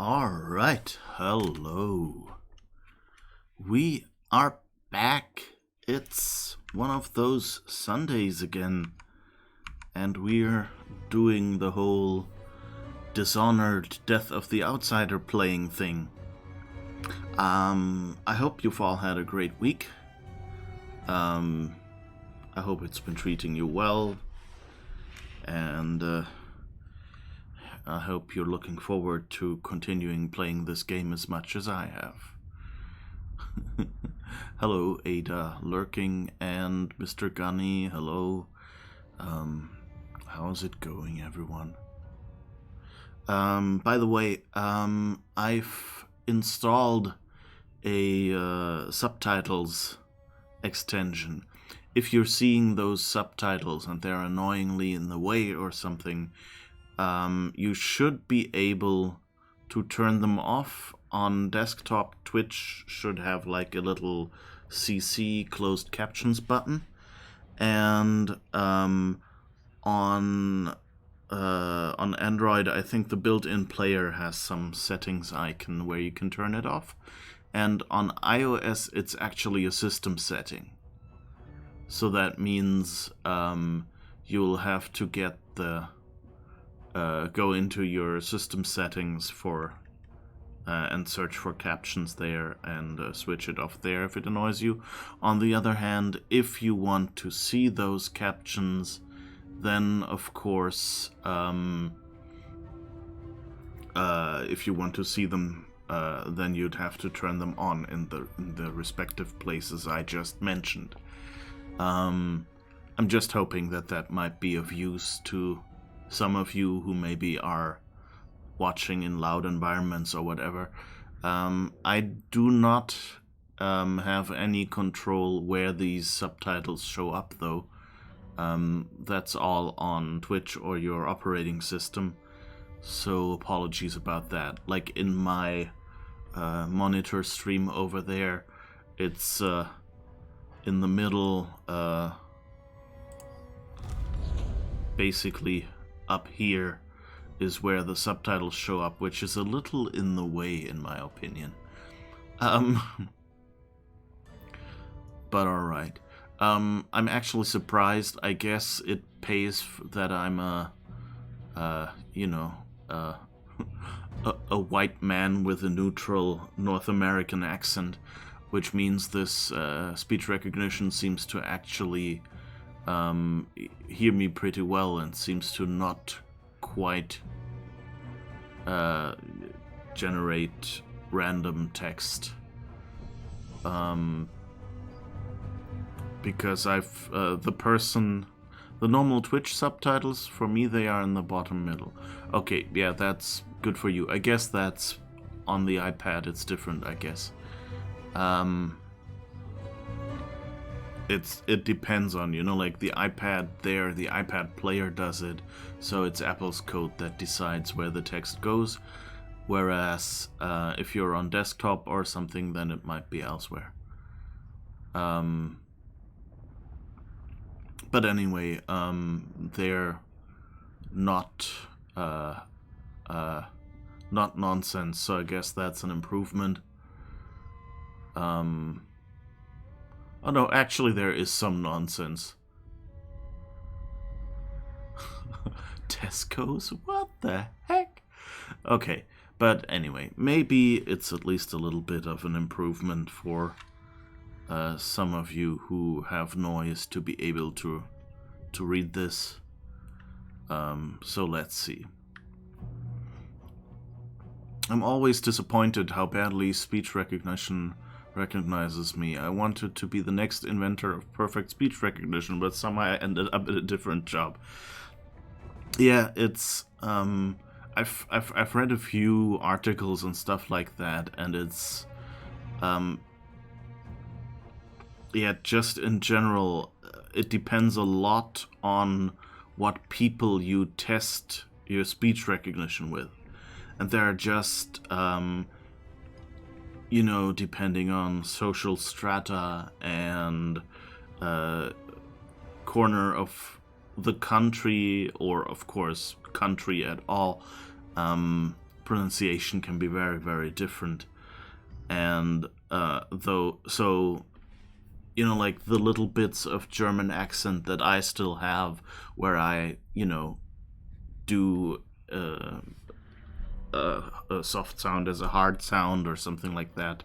Alright, hello. We are back. It's one of those Sundays again, and we're doing the whole Dishonored Death of the Outsider playing thing. I hope you've all had a great week. I hope it's been treating you well, and I hope you're looking forward to continuing playing this game as much as I have. Hello, Ada Lurking and Mr. Gunny. Hello. How's it going, everyone? By the way, I've installed a subtitles extension. If you're seeing those subtitles and they're annoyingly in the way or something, you should be able to turn them off. On desktop, Twitch should have like a little CC closed captions button, and on Android, I think the built-in player has some settings icon where you can turn it off, and on iOS it's actually a system setting. So that means you'll have to get the go into your system settings for and search for captions there and switch it off there if it annoys you. On the other hand, if you want to see those captions, then of course, if you want to see them, then you'd have to turn them on in the respective places I just mentioned. I'm just hoping that might be of use to some of you who maybe are watching in loud environments or whatever. I do not have any control where these subtitles show up, though. That's all on Twitch or your operating system, so apologies about that. Like in my monitor stream over there, it's in the middle, basically up here is where the subtitles show up, which is a little in the way, in my opinion. But alright. I'm actually surprised. I guess it pays that I'm a white man with a neutral North American accent, which means this speech recognition seems to actually hear me pretty well and seems to not quite generate random text, because I've the normal Twitch subtitles, for me they are in the bottom middle. Okay, yeah, that's good for you. I guess that's on the iPad, it's different, I guess. It depends on, like the iPad there, the iPad player does it, so it's Apple's code that decides where the text goes, whereas if you're on desktop or something, then it might be elsewhere. But anyway, they're not nonsense, so I guess that's an improvement. Oh no, actually there is some nonsense. Tesco's? What the heck? Okay, but anyway, maybe it's at least a little bit of an improvement for some of you who have noise to be able to read this. So let's see. I'm always disappointed how badly speech recognition recognizes me. I wanted to be the next inventor of perfect speech recognition, but somehow I ended up at a different job. Yeah, it's I've read a few articles and stuff like that, and it's yeah, just in general, it depends a lot on what people you test your speech recognition with, and there are just depending on social strata and corner of the country, or of course country at all, pronunciation can be very, very different. And like the little bits of German accent that I still have, where I, do a soft sound as a hard sound or something like that,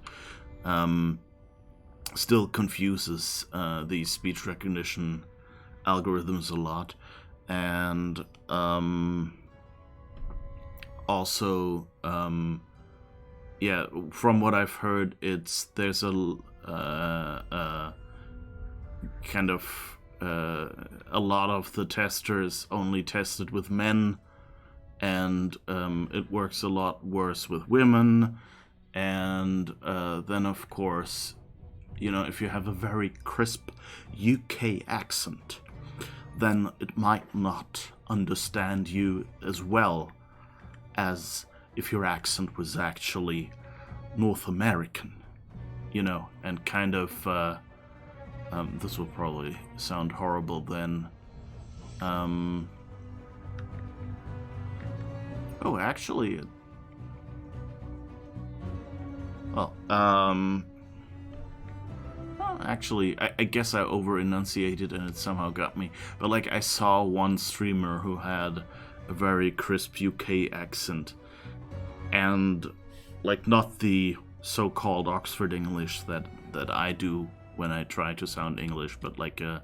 still confuses these speech recognition algorithms a lot. And also, from what I've heard, there's a kind of a lot of the testers only tested with men, and it works a lot worse with women. And then, of course, if you have a very crisp UK accent, then it might not understand you as well as if your accent was actually North American, and kind of, this will probably sound horrible then. I guess I over-enunciated and it somehow got me. But, like, I saw one streamer who had a very crisp UK accent. And, like, not the so-called Oxford English that I do when I try to sound English, but, like, a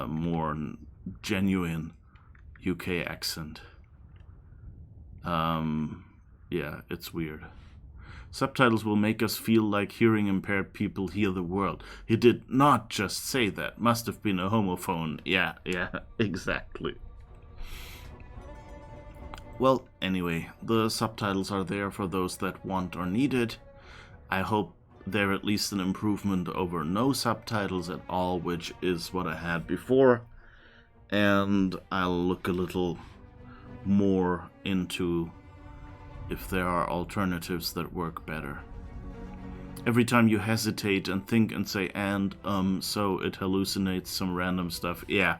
more genuine UK accent. Yeah, it's weird. Subtitles will make us feel like hearing impaired people hear the world. He did not just say that. Must have been a homophone. Yeah, exactly. Well, anyway, the subtitles are there for those that want or need it. I hope they're at least an improvement over no subtitles at all, which is what I had before. And I'll look a little more into if there are alternatives that work better. Every time you hesitate and think and say so it hallucinates some random stuff. Yeah,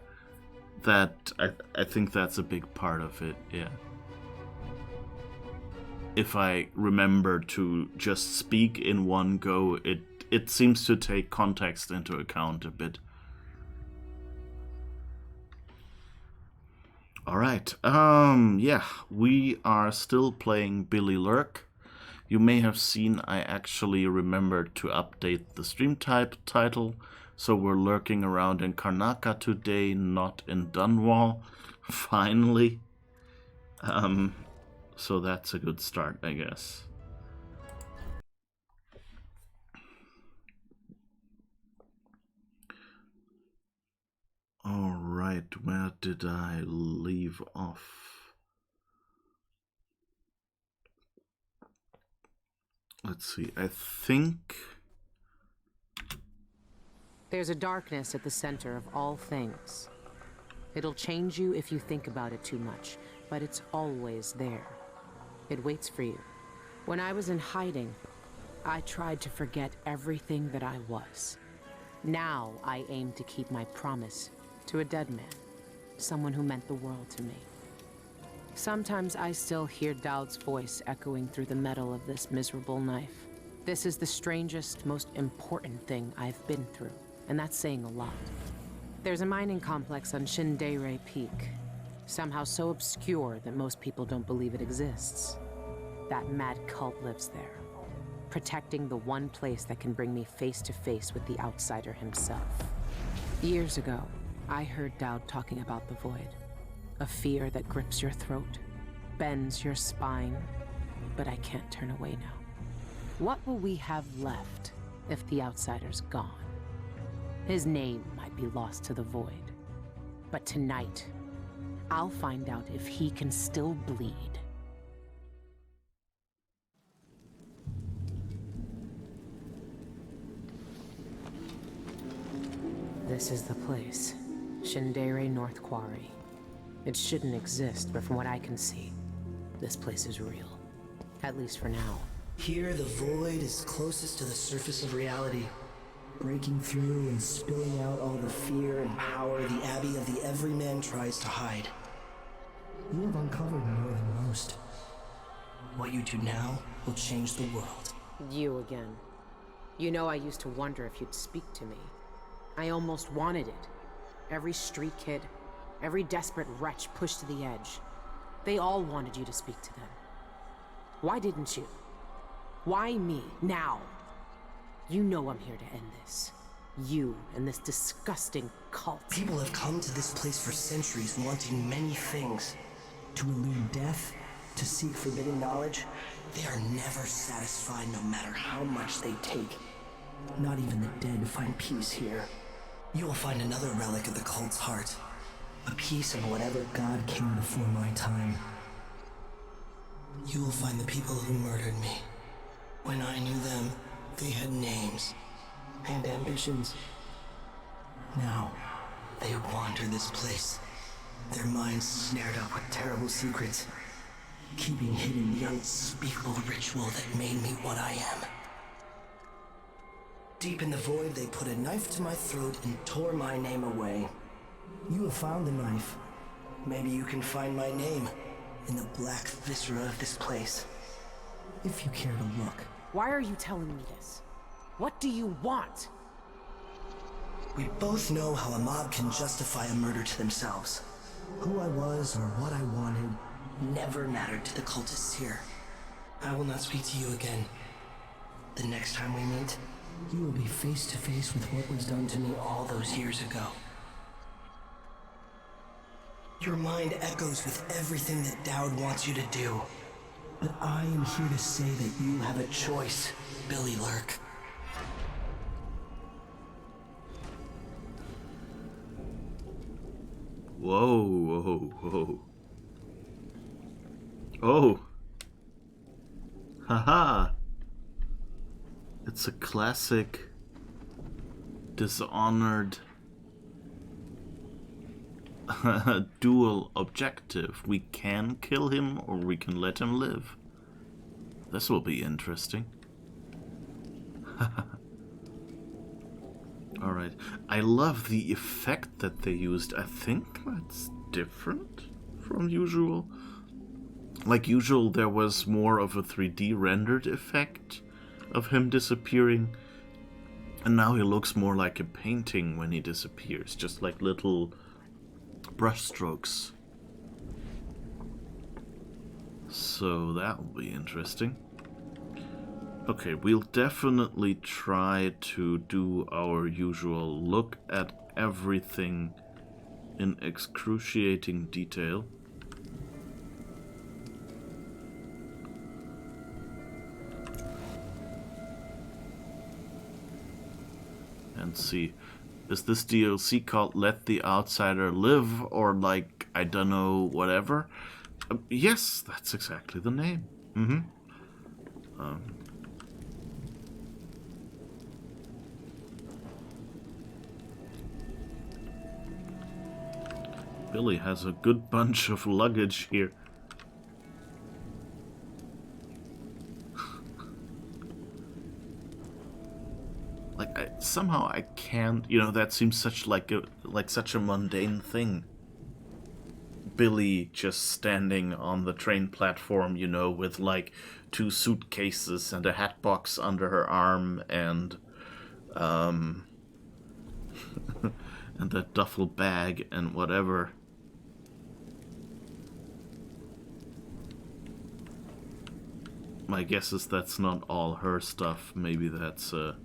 that I think that's a big part of it. Yeah. If I remember to just speak in one go, it seems to take context into account a bit. Alright, we are still playing Billy Lurk. You may have seen I actually remembered to update the stream title, so we're lurking around in Karnaca today, not in Dunwall, finally. So that's a good start, I guess. Alright, where did I leave off? Let's see, I think... There's a darkness at the center of all things. It'll change you if you think about it too much, but it's always there. It waits for you. When I was in hiding, I tried to forget everything that I was. Now I aim to keep my promise to a dead man, someone who meant the world to me. Sometimes I still hear Dowd's voice echoing through the metal of this miserable knife. This is the strangest, most important thing I've been through, and that's saying a lot. There's a mining complex on Chandere Peak, somehow so obscure that most people don't believe it exists. That mad cult lives there, protecting the one place that can bring me face to face with the outsider himself. Years ago, I heard Dowd talking about the void. A fear that grips your throat, bends your spine, but I can't turn away now. What will we have left if the outsider's gone? His name might be lost to the void, but tonight, I'll find out if he can still bleed. This is the place. Chandere North Quarry. It shouldn't exist, but from what I can see, this place is real. At least for now. Here, the void is closest to the surface of reality, breaking through and spilling out all the fear and power the Abbey of the Everyman tries to hide. You have uncovered more than most. what you do now will change the world. You again. You know I used to wonder if you'd speak to me. I almost wanted it. Every street kid, every desperate wretch pushed to the edge. They all wanted you to speak to them. Why didn't you? Why me, now? You know I'm here to end this. You and this disgusting cult. People have come to this place for centuries wanting many things. To elude death, to seek forbidden knowledge. They are never satisfied no matter how much they take. Not even the dead find peace here. You will find another relic of the cult's heart. A piece of whatever god came before my time. You will find the people who murdered me. When I knew them, they had names and ambitions. Now, they wander this place. Their minds snared up with terrible secrets, keeping hidden the unspeakable ritual that made me what I am. Deep in the void, they put a knife to my throat and tore my name away. You have found the knife. Maybe you can find my name in the black viscera of this place. If you care to look. Why are you telling me this? What do you want? We both know how a mob can justify a murder to themselves. Who I was or what I wanted never mattered to the cultists here. I will not speak to you again. The next time we meet, you will be face to face with what was done to me all those years ago. Your mind echoes with everything that Dowd wants you to do. But I am here to say that you have a choice, Billy Lurk. Whoa, whoa, whoa. Oh. Haha. It's a classic Dishonored dual objective. We can kill him or we can let him live. This will be interesting. Alright. I love the effect that they used. I think that's different from usual. Like usual, there was more of a 3D rendered effect of him disappearing. And now he looks more like a painting when he disappears. Just like little brushstrokes. So that will be interesting. Okay, we'll definitely try to do our usual look at everything in excruciating detail. And see, is this DLC called Let the Outsider Live, or like, I don't know, whatever? Yes, that's exactly the name. Billy has a good bunch of luggage here. Like, somehow I can't, that seems such such a mundane thing. Billy just standing on the train platform, with like 2 suitcases and a hat box under her arm and and that duffel bag and whatever. My guess is that's not all her stuff. Maybe that's a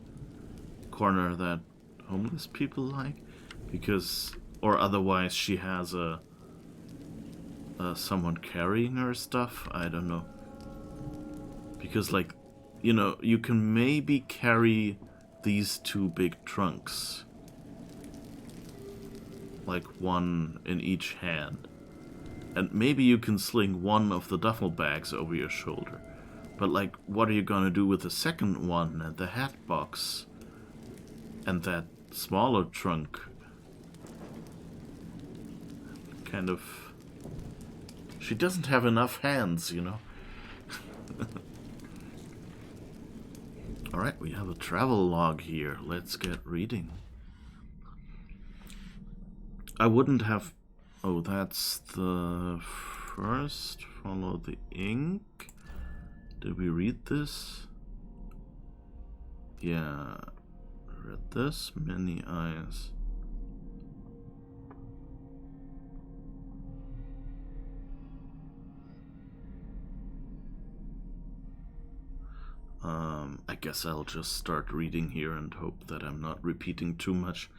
corner that homeless people like, or otherwise she has someone carrying her stuff. I don't know, because you can maybe carry these 2 big trunks, like one in each hand, and maybe you can sling one of the duffel bags over your shoulder. But like, what are you gonna do with the second one and the hat box? And that smaller trunk? Kind of... She doesn't have enough hands, Alright, we have a travel log here. Let's get reading. I wouldn't have... Oh, that's the first. Follow the ink. Did we read this? Yeah. Read this? Many eyes. I guess I'll just start reading here and hope that I'm not repeating too much.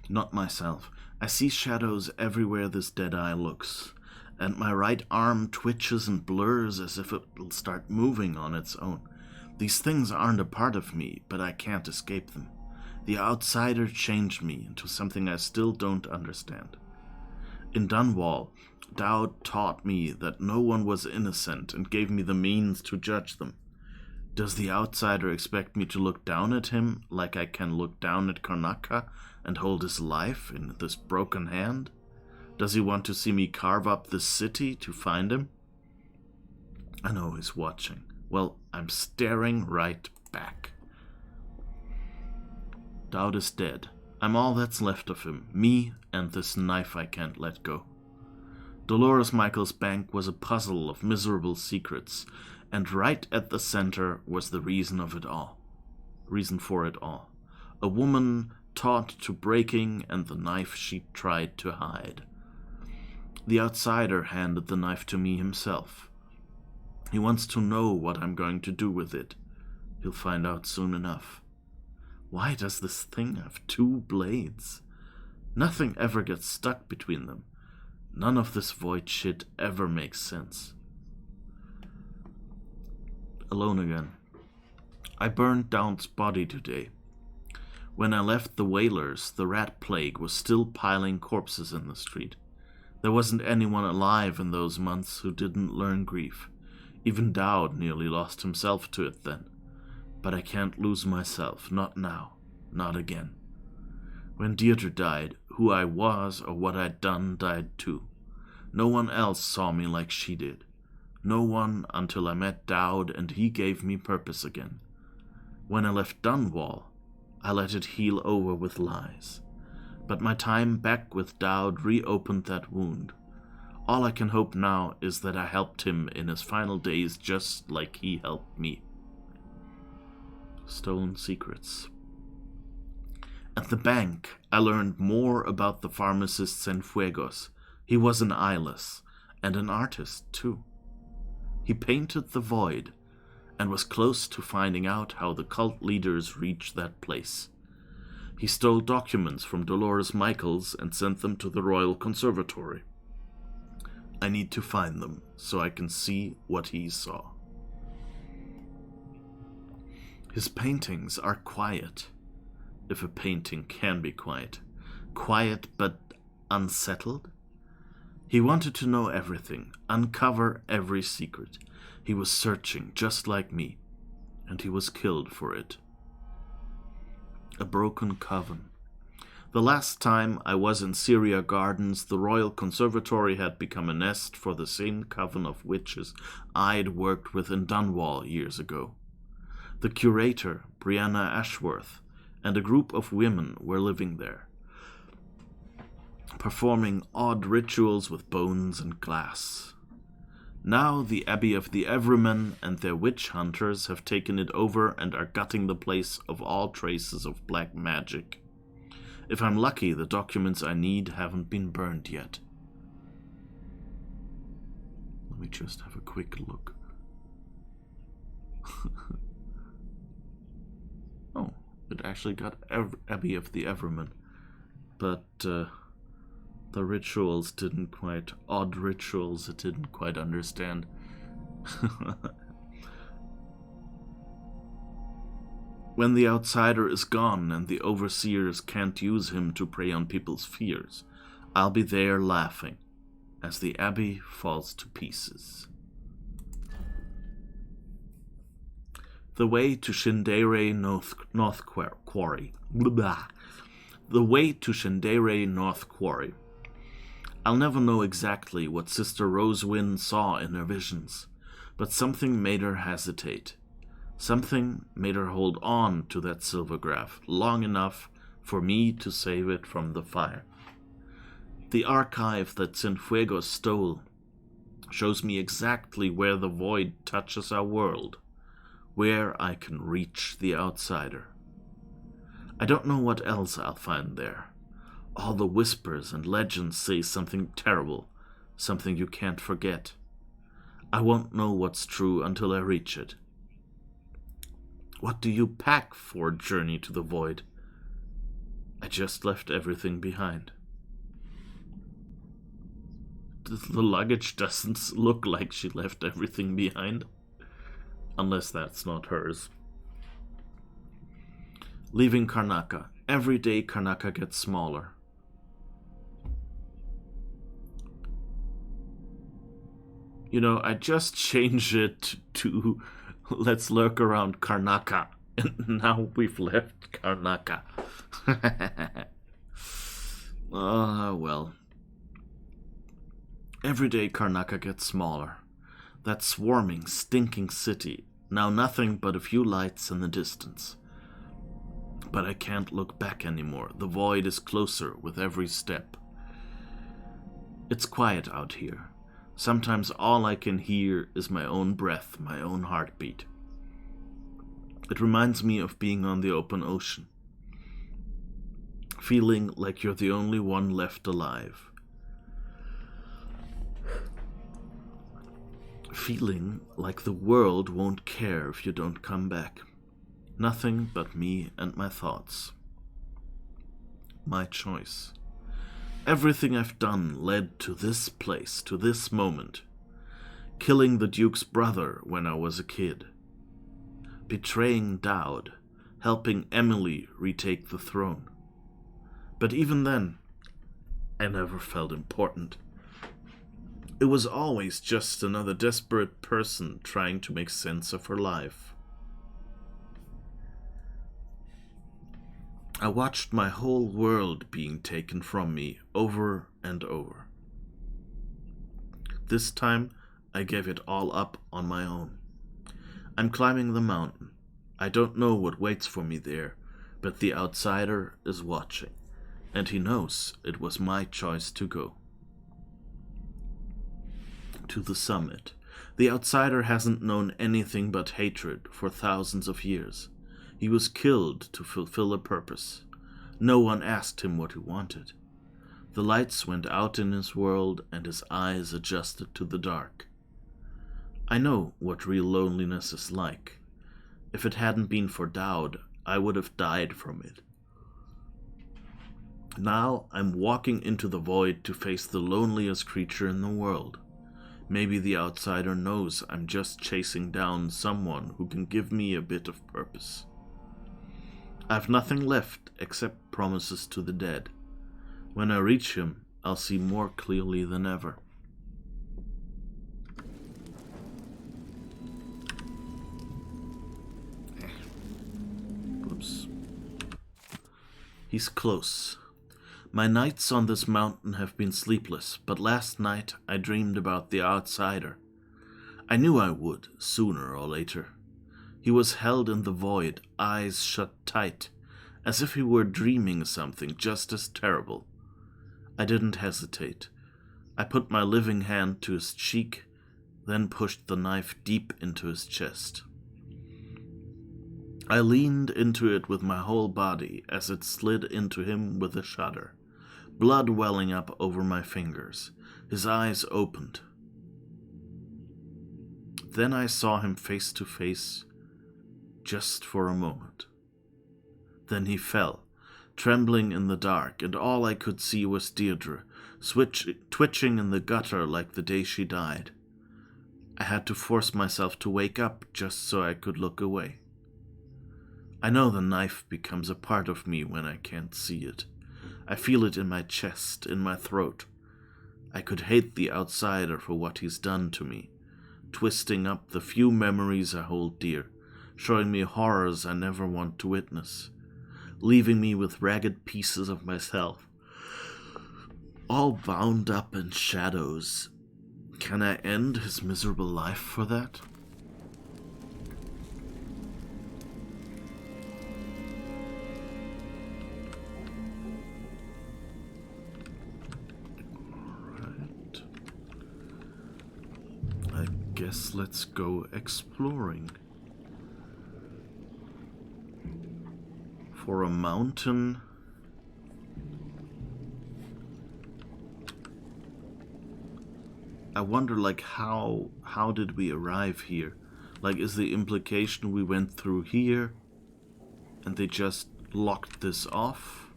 Not myself. I see shadows everywhere this dead eye looks, and my right arm twitches and blurs as if it will start moving on its own. These things aren't a part of me, but I can't escape them. The outsider changed me into something I still don't understand. In Dunwall, Dowd taught me that no one was innocent and gave me the means to judge them. Does the outsider expect me to look down at him like I can look down at Karnaka and hold his life in this broken hand? Does he want to see me carve up this city to find him? I know he's watching. Well, I'm staring right back. Dowd is dead. I'm all that's left of him, me and this knife I can't let go. Dolores Michael's bank was a puzzle of miserable secrets, and right at the center was the reason for it all. A woman taught to breaking and the knife she tried to hide. The outsider handed the knife to me himself. He wants to know what I'm going to do with it. He'll find out soon enough. Why does this thing have 2 blades? Nothing ever gets stuck between them. None of this void shit ever makes sense. Alone again. I burned Dowd's body today. When I left the Whalers, the rat plague was still piling corpses in the street. There wasn't anyone alive in those months who didn't learn grief. Even Dowd nearly lost himself to it then. But I can't lose myself, not now, not again. When Deirdre died, who I was or what I'd done died too. No one else saw me like she did. No one until I met Dowd and he gave me purpose again. When I left Dunwall, I let it heal over with lies. But my time back with Dowd reopened that wound. All I can hope now is that I helped him in his final days just like he helped me. Stolen secrets. At the bank, I learned more about the pharmacist Cienfuegos. He was an eyeless, and an artist, too. He painted the void, and was close to finding out how the cult leaders reached that place. He stole documents from Dolores Michaels and sent them to the Royal Conservatory. I need to find them, so I can see what he saw. His paintings are quiet, if a painting can be quiet. Quiet but unsettled. He wanted to know everything, uncover every secret. He was searching, just like me, and he was killed for it. A broken coven. The last time I was in Syria Gardens, the Royal Conservatory had become a nest for the same coven of witches I'd worked with in Dunwall years ago. The curator, Brianna Ashworth, and a group of women were living there, performing odd rituals with bones and glass. Now the Abbey of the Everyman and their witch hunters have taken it over and are gutting the place of all traces of black magic. If I'm lucky, the documents I need haven't been burned yet. Let me just have a quick look. Oh, it actually got Abbey of the Everyman. But, the rituals didn't quite... Odd rituals it didn't quite understand. When the outsider is gone and the overseers can't use him to prey on people's fears, I'll be there laughing as the abbey falls to pieces. The way to Chandere North Quarry. Blah. The way to Chandere North Quarry. I'll never know exactly what Sister Rosewyn saw in her visions, but something made her hesitate. Something made her hold on to that silvergraph long enough for me to save it from the fire. The archive that Cienfuegos stole shows me exactly where the void touches our world, where I can reach the outsider. I don't know what else I'll find there. All the whispers and legends say something terrible, something you can't forget. I won't know what's true until I reach it. What do you pack for a journey to the void? I just left everything behind. The luggage doesn't look like she left everything behind. Unless that's not hers. Leaving Karnaca. Every day Karnaca gets smaller. You know, I just changed it to let's lurk around Karnaca. And now we've left Karnaca. Well. Every day Karnaca gets smaller. That swarming, stinking city, now nothing but a few lights in the distance. But I can't look back anymore. The void is closer with every step. It's quiet out here. Sometimes all I can hear is my own breath, my own heartbeat. It reminds me of being on the open ocean. Feeling like you're the only one left alive. Feeling like the world won't care if you don't come back. Nothing but me and my thoughts. My choice. Everything I've done led to this place, to this moment. Killing the Duke's brother when I was a kid. Betraying Dowd. Helping Emily retake the throne. But even then, I never felt important. It was always just another desperate person trying to make sense of her life. I watched my whole world being taken from me over and over. This time, I gave it all up on my own. I'm climbing the mountain. I don't know what waits for me there, but the outsider is watching, and he knows it was my choice to go. To the summit. The outsider hasn't known anything but hatred for thousands of years. He was killed to fulfill a purpose. No one asked him what he wanted. The lights went out in his world, and his eyes adjusted to the dark. I know what real loneliness is like. If it hadn't been for Dowd, I would have died from it. Now I'm walking into the void to face the loneliest creature in the world. Maybe the outsider knows I'm just chasing down someone who can give me a bit of purpose. I've nothing left except promises to the dead. When I reach him, I'll see more clearly than ever. Whoops. He's close. My nights on this mountain have been sleepless, but last night I dreamed about the outsider. I knew I would, sooner or later. He was held in the void, eyes shut tight, as if he were dreaming something just as terrible. I didn't hesitate. I put my living hand to his cheek, then pushed the knife deep into his chest. I leaned into it with my whole body as it slid into him with a shudder. Blood welling up over my fingers. His eyes opened. Then I saw him face to face, just for a moment. Then he fell, trembling in the dark, and all I could see was Deirdre, twitching in the gutter like the day she died. I had to force myself to wake up just so I could look away. I know the knife becomes a part of me when I can't see it. I feel it in my chest, in my throat. I could hate the outsider for what he's done to me, twisting up the few memories I hold dear, showing me horrors I never want to witness, leaving me with ragged pieces of myself, all bound up in shadows. Can I end his miserable life for that? guess let's go exploring. For a mountain. I wonder, like, how did we arrive here? Like, is the implication we went through here and they just locked this off?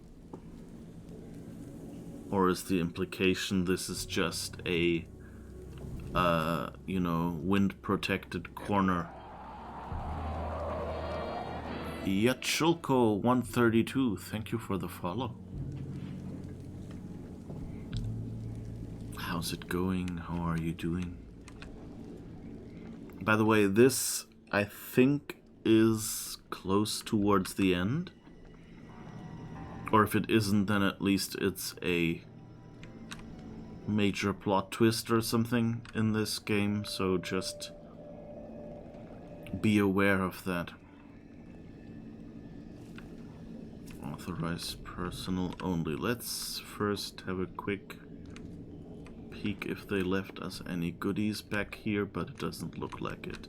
Or is the implication this is just a, you know, wind-protected corner? Yachulko 132, thank you for the follow. How's it going? How are you doing? By the way, this, I think, is close towards the end. Or if it isn't, then at least it's a major plot twist or something in this game, so just be aware of that. Authorized personal only. Let's first have a quick peek if they left us any goodies back here, but it doesn't look like it.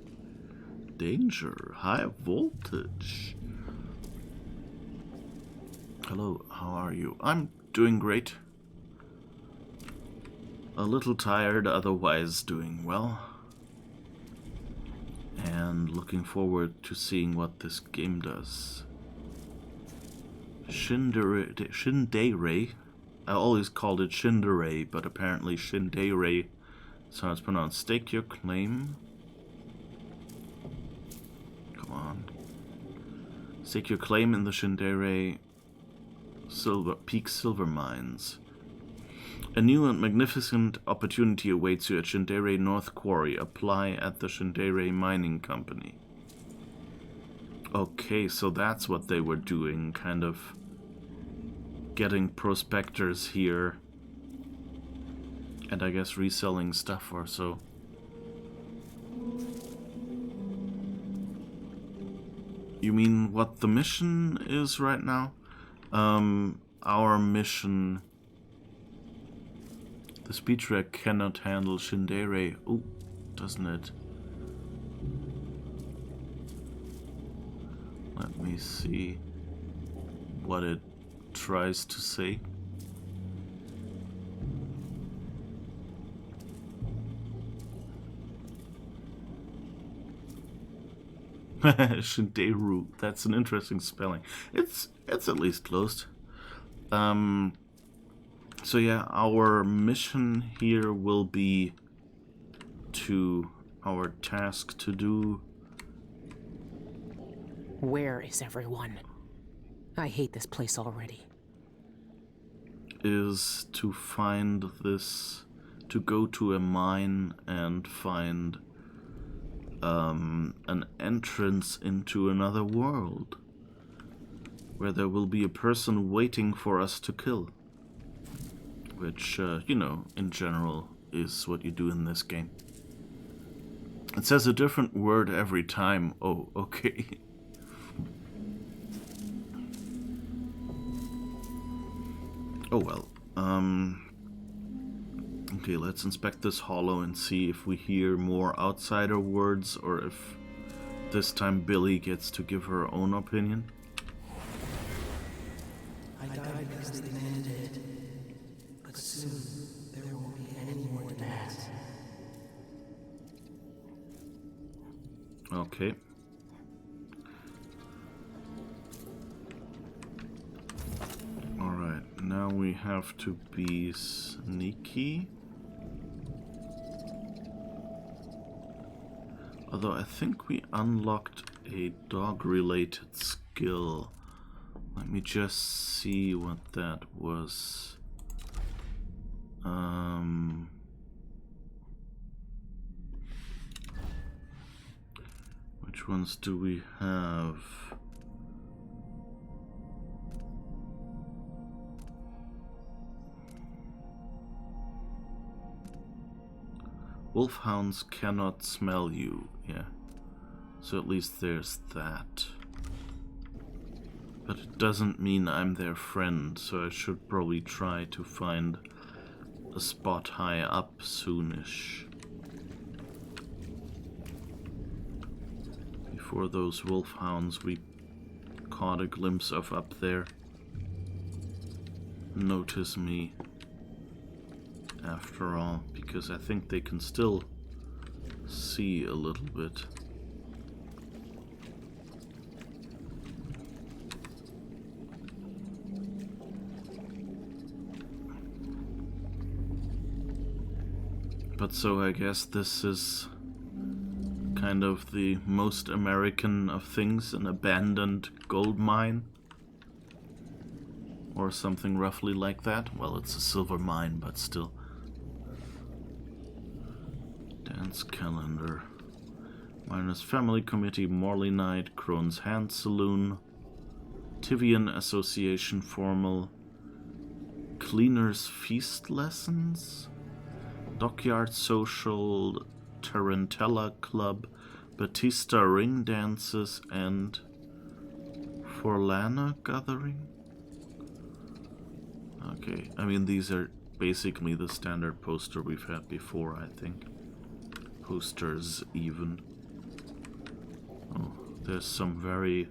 Danger, high voltage. Hello, how are you? I'm doing great. A little tired, otherwise doing well. And looking forward to seeing what this game does. Chandere. I always called it Chandere, but apparently Chandere is how it's pronounced. Stake your claim. Come on. Stake your claim in the Chandere Peak Silver Mines. A new and magnificent opportunity awaits you at Chandere North Quarry. Apply at the Chandere Mining Company. Okay, so that's what they were doing, kind of getting prospectors here. And I guess reselling stuff or so. You mean what the mission is right now? Our mission... The speed track cannot handle Chandere. Oh, doesn't it? Let me see what it tries to say. Chandere. That's an interesting spelling. It's at least closed. So yeah, our mission here will be to our task to do. Where is everyone? I hate this place already. Is to find this, to go to a mine and find an entrance into another world where there will be a person waiting for us to kill. Which, you know, in general is what you do in this game. It says a different word every time. Oh, okay. Oh well. Okay, let's inspect this hollow and see if we hear more outsider words or if this time Billy gets to give her own opinion. I died because they demanded it. But soon, there won't be any more demands. Okay. Alright, now we have to be sneaky. Although I think we unlocked a dog-related skill. Let me just see what that was. Which ones do we have? Wolfhounds cannot smell you, yeah. So at least there's that. But it doesn't mean I'm their friend, so I should probably try to find a spot high up soonish. for those wolfhounds we caught a glimpse of up there notice me after all, because I think they can still see a little bit. But so I guess this is kind of the most American of things, an abandoned gold mine. Or something roughly like that. Well, it's a silver mine, but still. Dance calendar. Miners Family Committee, Morley Night, Crone's Hand Saloon, Tivian Association Formal, Cleaners Feast Lessons, Dockyard Social, Tarantella Club, Batista Ring Dances, and Forlana Gathering? Okay, I mean these are basically the standard poster we've had before, I think. Posters even. Oh, there's some very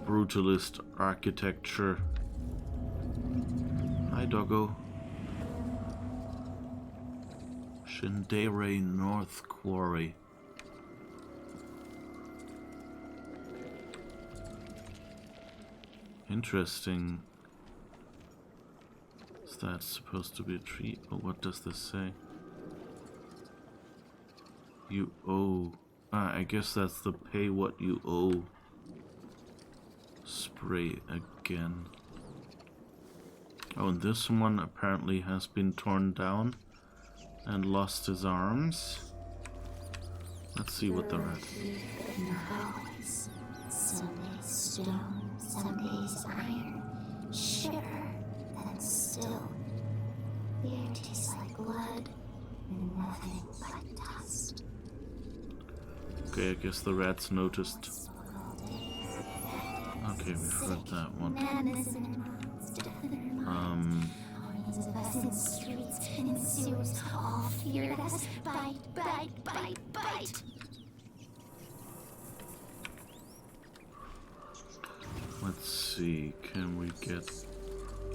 brutalist architecture. Hi, doggo. Chandere North Quarry. Interesting. Is that supposed to be a tree? Oh, what does this say? You owe. Ah, I guess that's the pay what you owe spray again. Oh, and this one apparently has been torn down and lost his arms. Let's see what the red. In the hallways, some days stone, some days iron, sugar, then still. The air tastes like blood, and nothing but dust. Okay, I guess the rats noticed. Okay, we've heard that one. Madness in their minds, death in their minds. Armies of us in streets and sewers all feared us. Bite, bite, bite, bite. Let's see, can we get...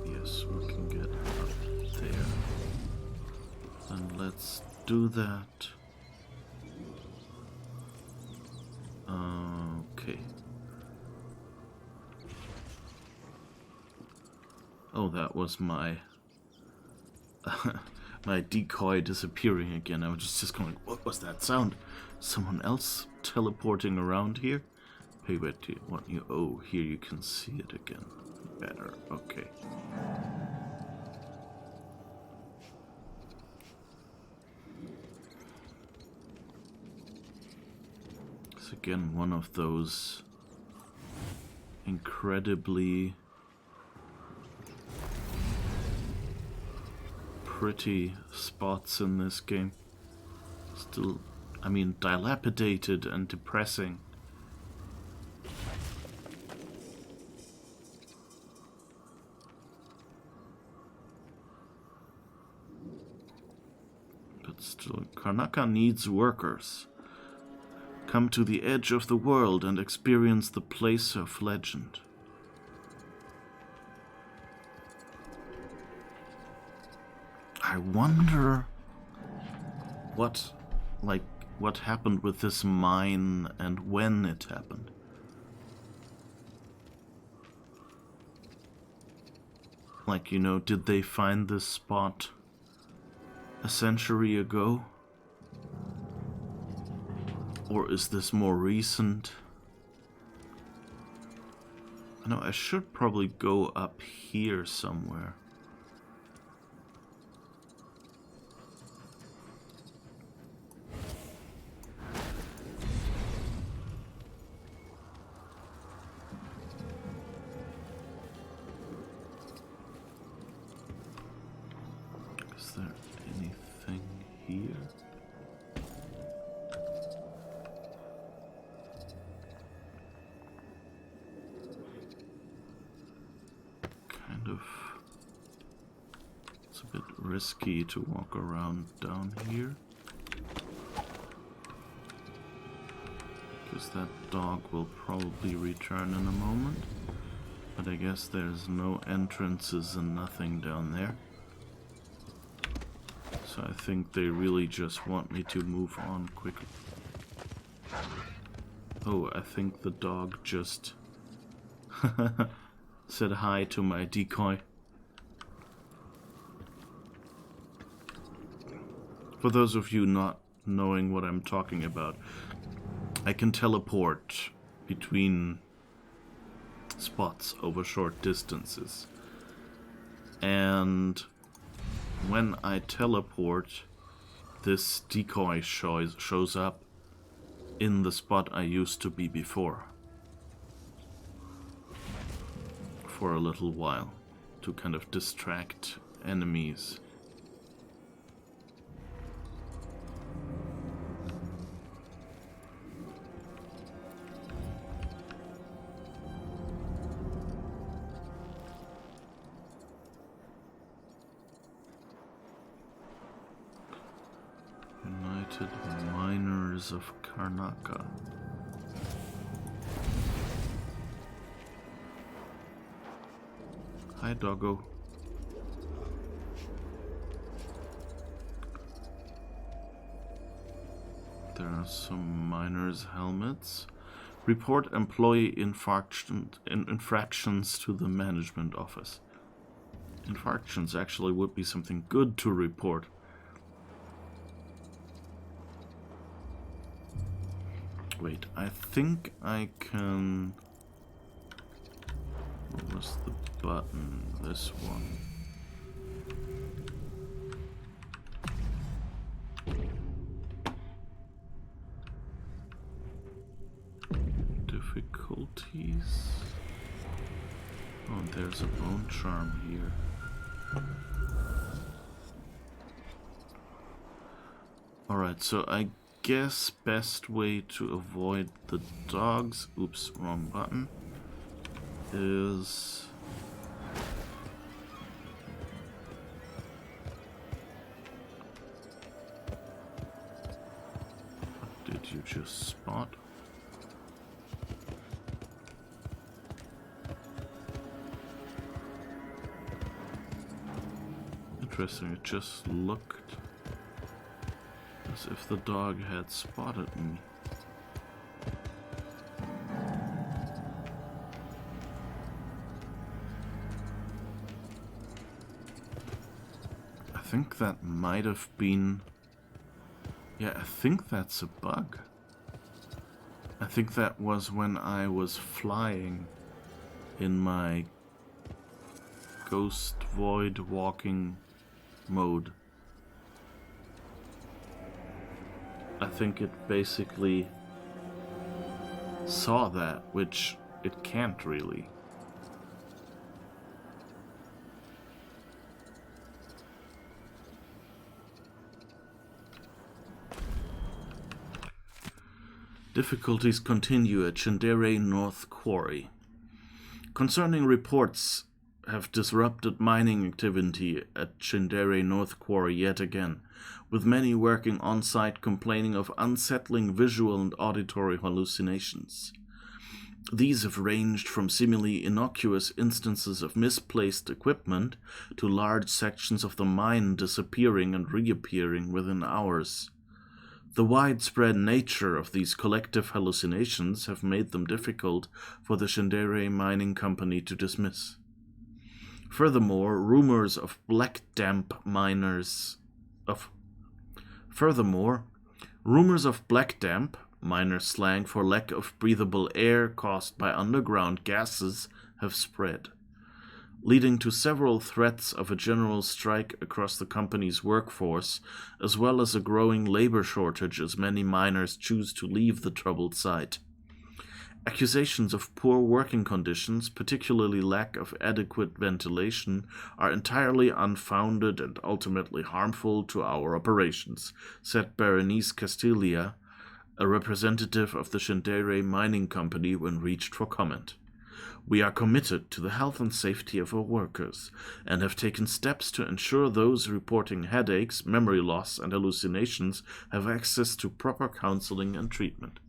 Yes, we can get up there. And let's do that. Okay. Oh, that was my... my decoy disappearing again. I was just going, what was that sound? Someone else teleporting around here? Pay what you owe. Here you can see it again. Better. Okay. It's again one of those incredibly pretty spots in this game. Still, I mean, dilapidated and depressing. But still, Karnaca needs workers. Come to the edge of the world and experience the place of legend. I wonder what happened with this mine and when it happened. Like, you know, did they find this spot a century ago? Or is this more recent? I know I should probably go up here somewhere. Is there anything here? Kind of. It's a bit risky to walk around down here. because that dog will probably return in a moment. But I guess there's no entrances and nothing down there. So I think they really just want me to move on quickly. Oh, I think the dog just said hi to my decoy. For those of you not knowing what I'm talking about, I can teleport between spots over short distances. And when I teleport, this decoy shows up in the spot I used to be before. For a little while, to kind of distract enemies. United Miners of Karnaka. Hi, doggo. There are some miners' helmets. Report employee infractions to the management office. Infractions actually would be something good to report. Wait, I think I can... What was the button? This one. Difficulties? Oh, there's a bone charm here. Alright, so I guess best way to avoid the dogs, oops, wrong button, is what did you just spot? Interesting, it just looked as if the dog had spotted me. I think that might have been... Yeah, I think that's a bug. I think that was when I was flying in my ghost void walking mode. I think it basically saw that, which it can't really. Difficulties continue at Chandere North Quarry. Concerning reports have disrupted mining activity at Chandere North Quarry yet again, with many working on-site complaining of unsettling visual and auditory hallucinations. These have ranged from seemingly innocuous instances of misplaced equipment to large sections of the mine disappearing and reappearing within hours. The widespread nature of these collective hallucinations have made them difficult for the Chandere Mining Company to dismiss. Furthermore, rumors of black damp miners slang for lack of breathable air caused by underground gases, have spread, leading to several threats of a general strike across the company's workforce, as well as a growing labor shortage as many miners choose to leave the troubled site. Accusations of poor working conditions, particularly lack of adequate ventilation, are entirely unfounded and ultimately harmful to our operations, said Berenice Castilla, a representative of the Chandere Mining Company, when reached for comment. We are committed to the health and safety of our workers, and have taken steps to ensure those reporting headaches, memory loss, and hallucinations have access to proper counseling and treatment.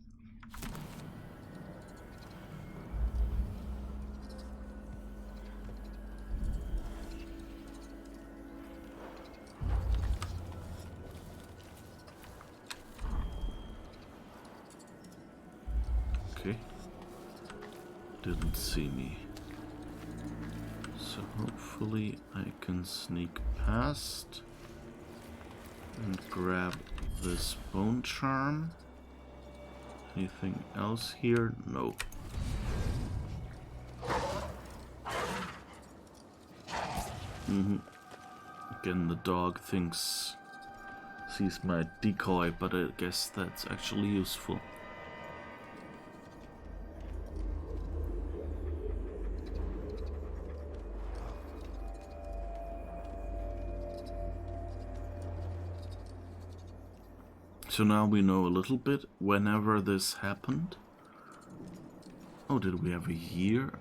Okay. Didn't see me. So hopefully I can sneak past and grab this bone charm. Anything else here? No. Again, the dog sees my decoy, but I guess that's actually useful. So now we know a little bit whenever this happened. Oh, did we have a year?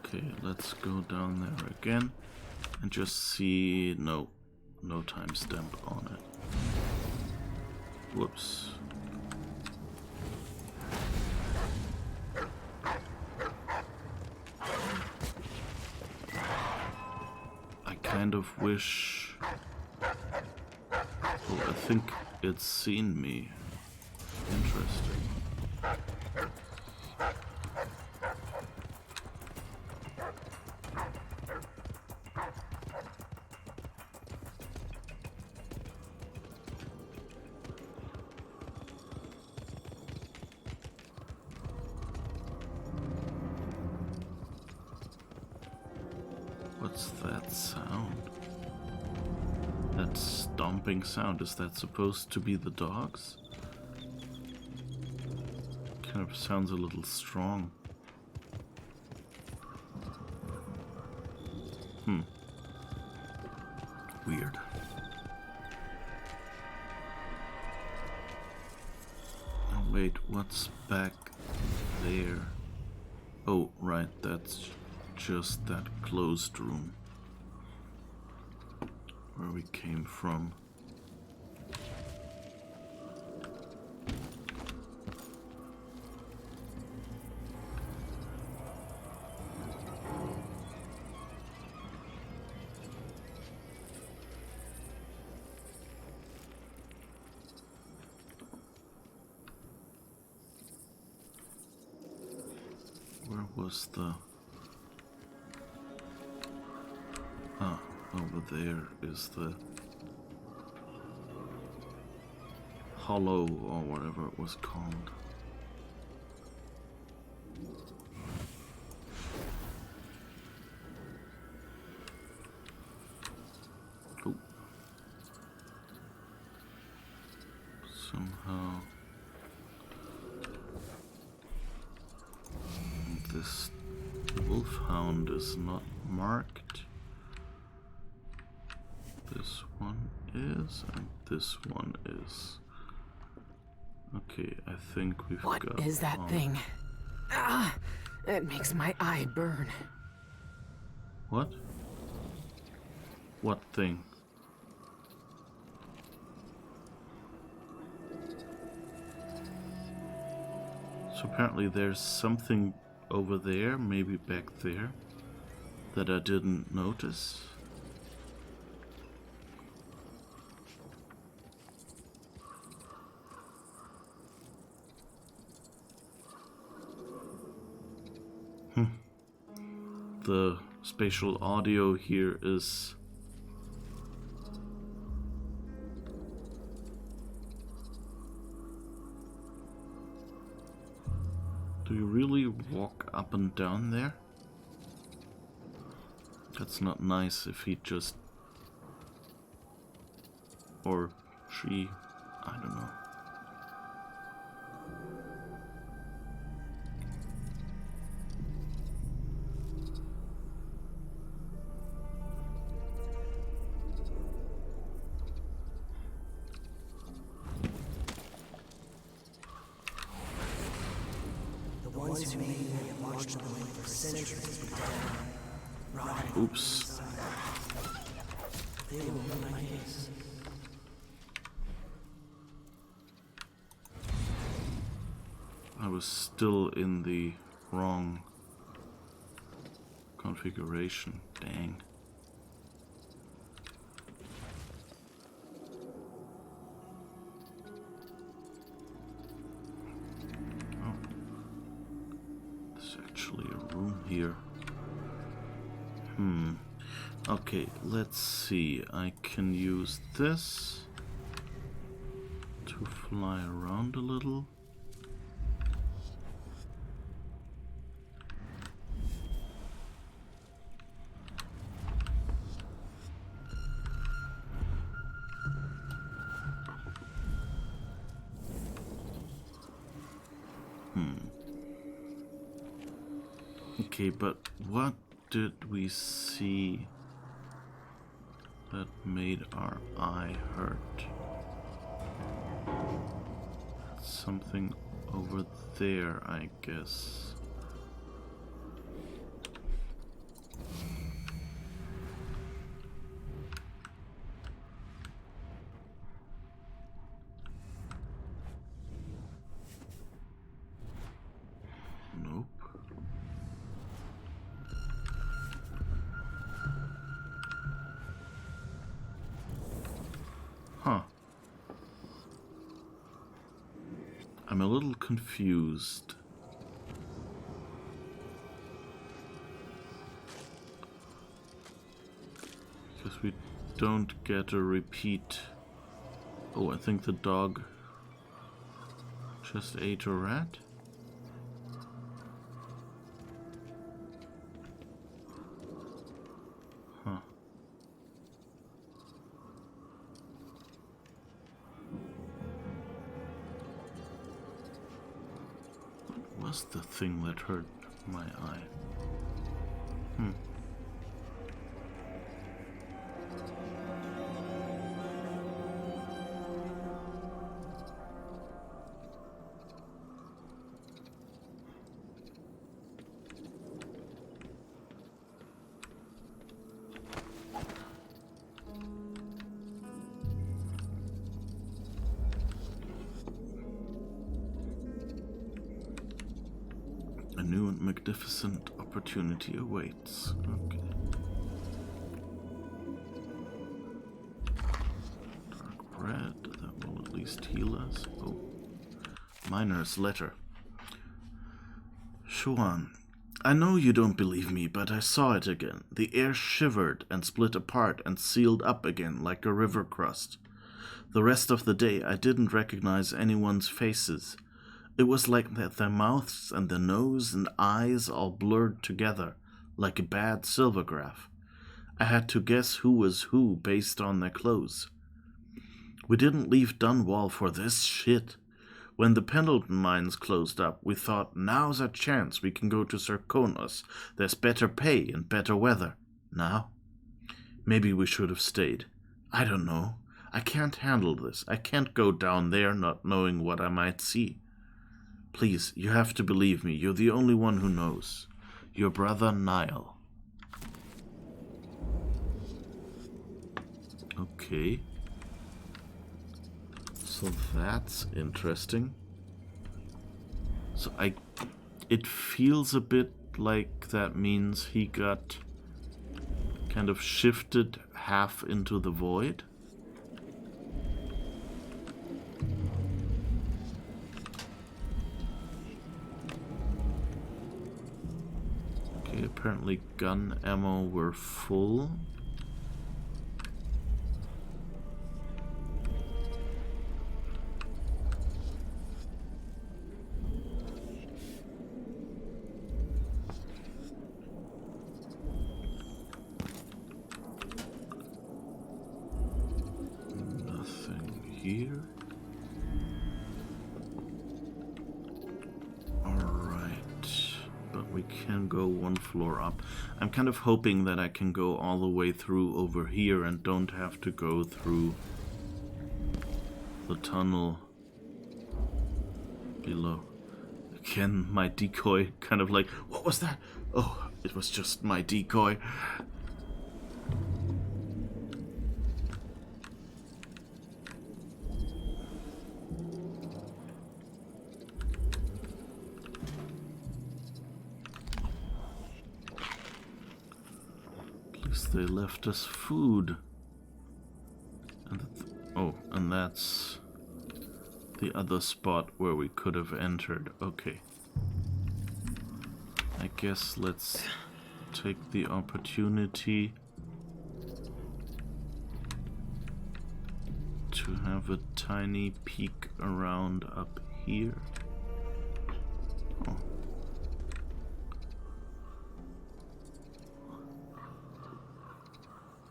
Okay, let's go down there again and just see. No timestamp on it. Whoops. I kind of wish. Oh, I think it's seen me. Interesting. What's that sound? That stomping sound, is that supposed to be the dogs? Kind of sounds a little strong. Weird. Oh wait, what's back there? Oh, right, that's just that closed room where we came from. Where was the... Ah, over there is the hollow or whatever it was called. Oh. Somehow this wolfhound is not marked. This one is, and this one is. Okay, I think we've got... What is that thing? Ah! It makes my eye burn. What? What thing? So apparently there's something over there, maybe back there, that I didn't notice. The spatial audio here is... Do you really walk up and down there? That's not nice if he just... Or she... I don't know. Oops. I was still in the wrong configuration. Dang. Oh. There's actually a room here. Okay, let's see. I can use this to fly around a little. Okay, but what did we see that made our eye hurt? Something over there, I guess. Nope. Huh. I'm a little confused. Because we don't get a repeat. Oh, I think the dog just ate a rat? Huh. What was the thing that hurt my eye? A new and magnificent opportunity awaits. Okay. Dark bread, that will at least heal us. Oh. Miner's letter. Shuan, I know you don't believe me, but I saw it again. The air shivered and split apart and sealed up again like a river crust. The rest of the day I didn't recognize anyone's faces. It was like their mouths and their nose and eyes all blurred together, like a bad silvergraph. I had to guess who was who based on their clothes. We didn't leave Dunwall for this shit. When the Pendleton mines closed up, we thought, now's our chance, we can go to Sarkonos. There's better pay and better weather. Now? Maybe we should have stayed. I don't know. I can't handle this. I can't go down there not knowing what I might see. Please, you have to believe me. You're the only one who knows. Your brother, Niall. Okay. So that's interesting. So it feels a bit like that means he got kind of shifted half into the void. Okay, apparently gun ammo were full. Here. Alright, but we can go one floor up. I'm kind of hoping that I can go all the way through over here and don't have to go through the tunnel below. Again, my decoy kind of like, what was that? Oh, it was just my decoy. they left us food. And and that's the other spot where we could have entered. Okay. I guess let's take the opportunity to have a tiny peek around up here. Oh.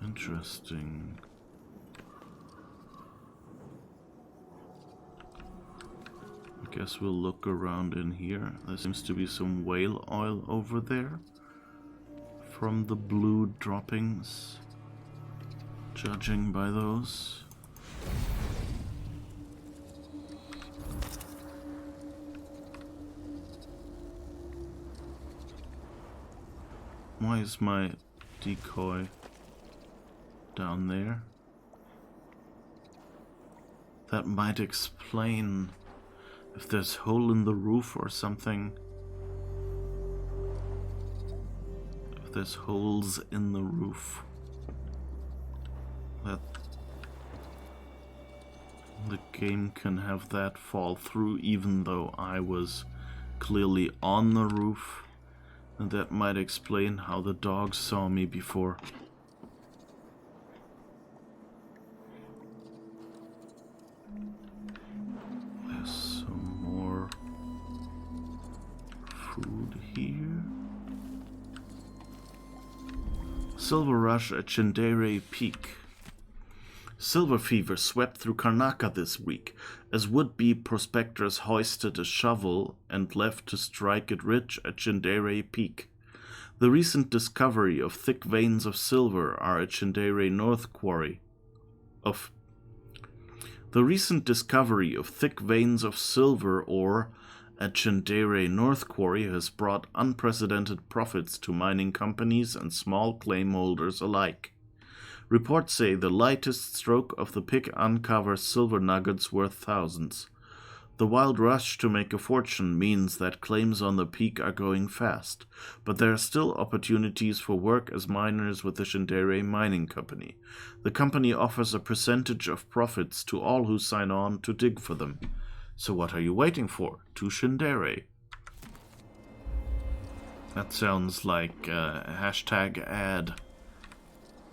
Interesting. I guess we'll look around in here. There seems to be some whale oil over there from the blue droppings, judging by those. Why is my decoy down there? That might explain if there's a hole in the roof or something. If there's holes in the roof, that the game can have that fall through even though I was clearly on the roof. And that might explain how the dog saw me before. There's some more food here. Silver rush at Chandere Peak. Silver fever swept through Karnaca this week, as would-be prospectors hoisted a shovel and left to strike it rich at Chandere Peak. The recent discovery of thick veins of silver are at Chandere North Quarry. The recent discovery of thick veins of silver ore at Chandere North Quarry has brought unprecedented profits to mining companies and small claim holders alike. Reports say the lightest stroke of the pick uncovers silver nuggets worth thousands. The wild rush to make a fortune means that claims on the peak are going fast, but there are still opportunities for work as miners with the Chandere Mining Company. The company offers a percentage of profits to all who sign on to dig for them. So what are you waiting for? To Chandere. That sounds like hashtag ad.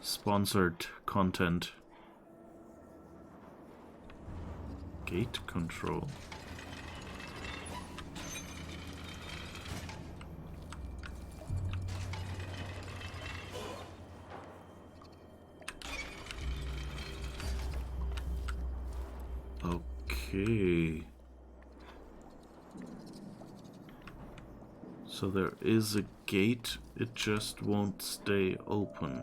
Sponsored content. Gate control. Okay. So there is a gate, it just won't stay open.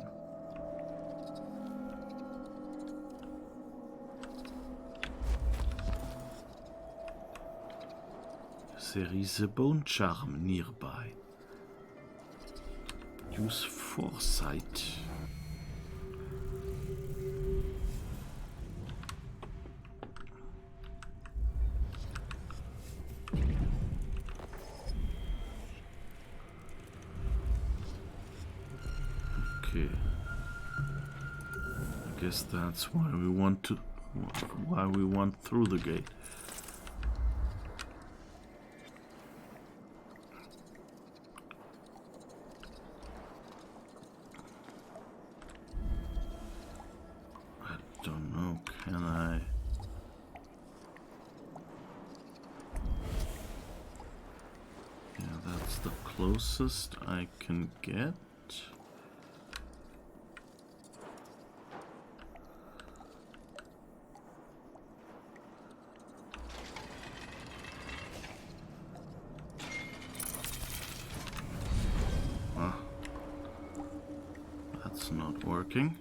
There is a bone charm nearby. Use foresight. Okay. I guess that's why we want through the gate. Don't know, can I? Yeah, that's the closest I can get. That's not working.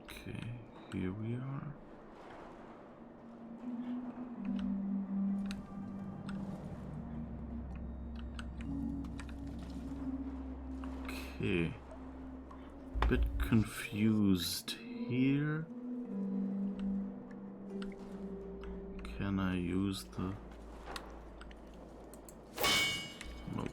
Okay, here we are. Okay. Bit confused here. Can I use the... Nope.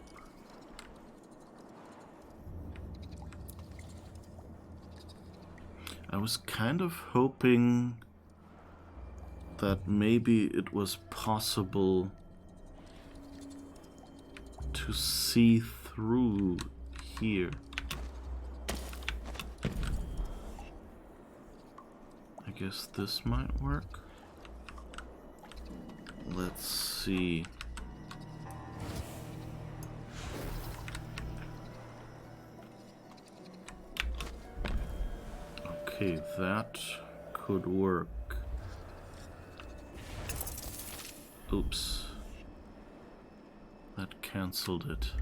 I was kind of hoping that maybe it was possible to see through here. I guess this might work. Let's see. Okay, that could work. Oops. That cancelled it.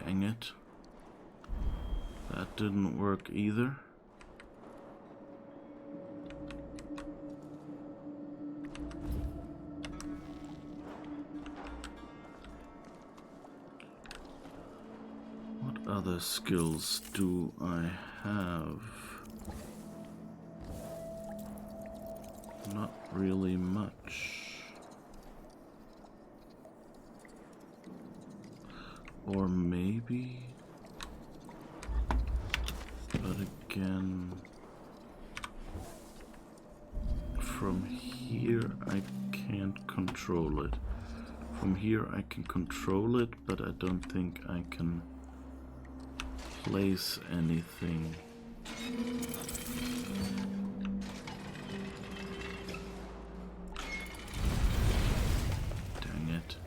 Dang it. That didn't work either. What other skills do I have? Not really much. Or maybe, but again, from here I can't control it. From here I can control it, but I don't think I can place anything. Dang it.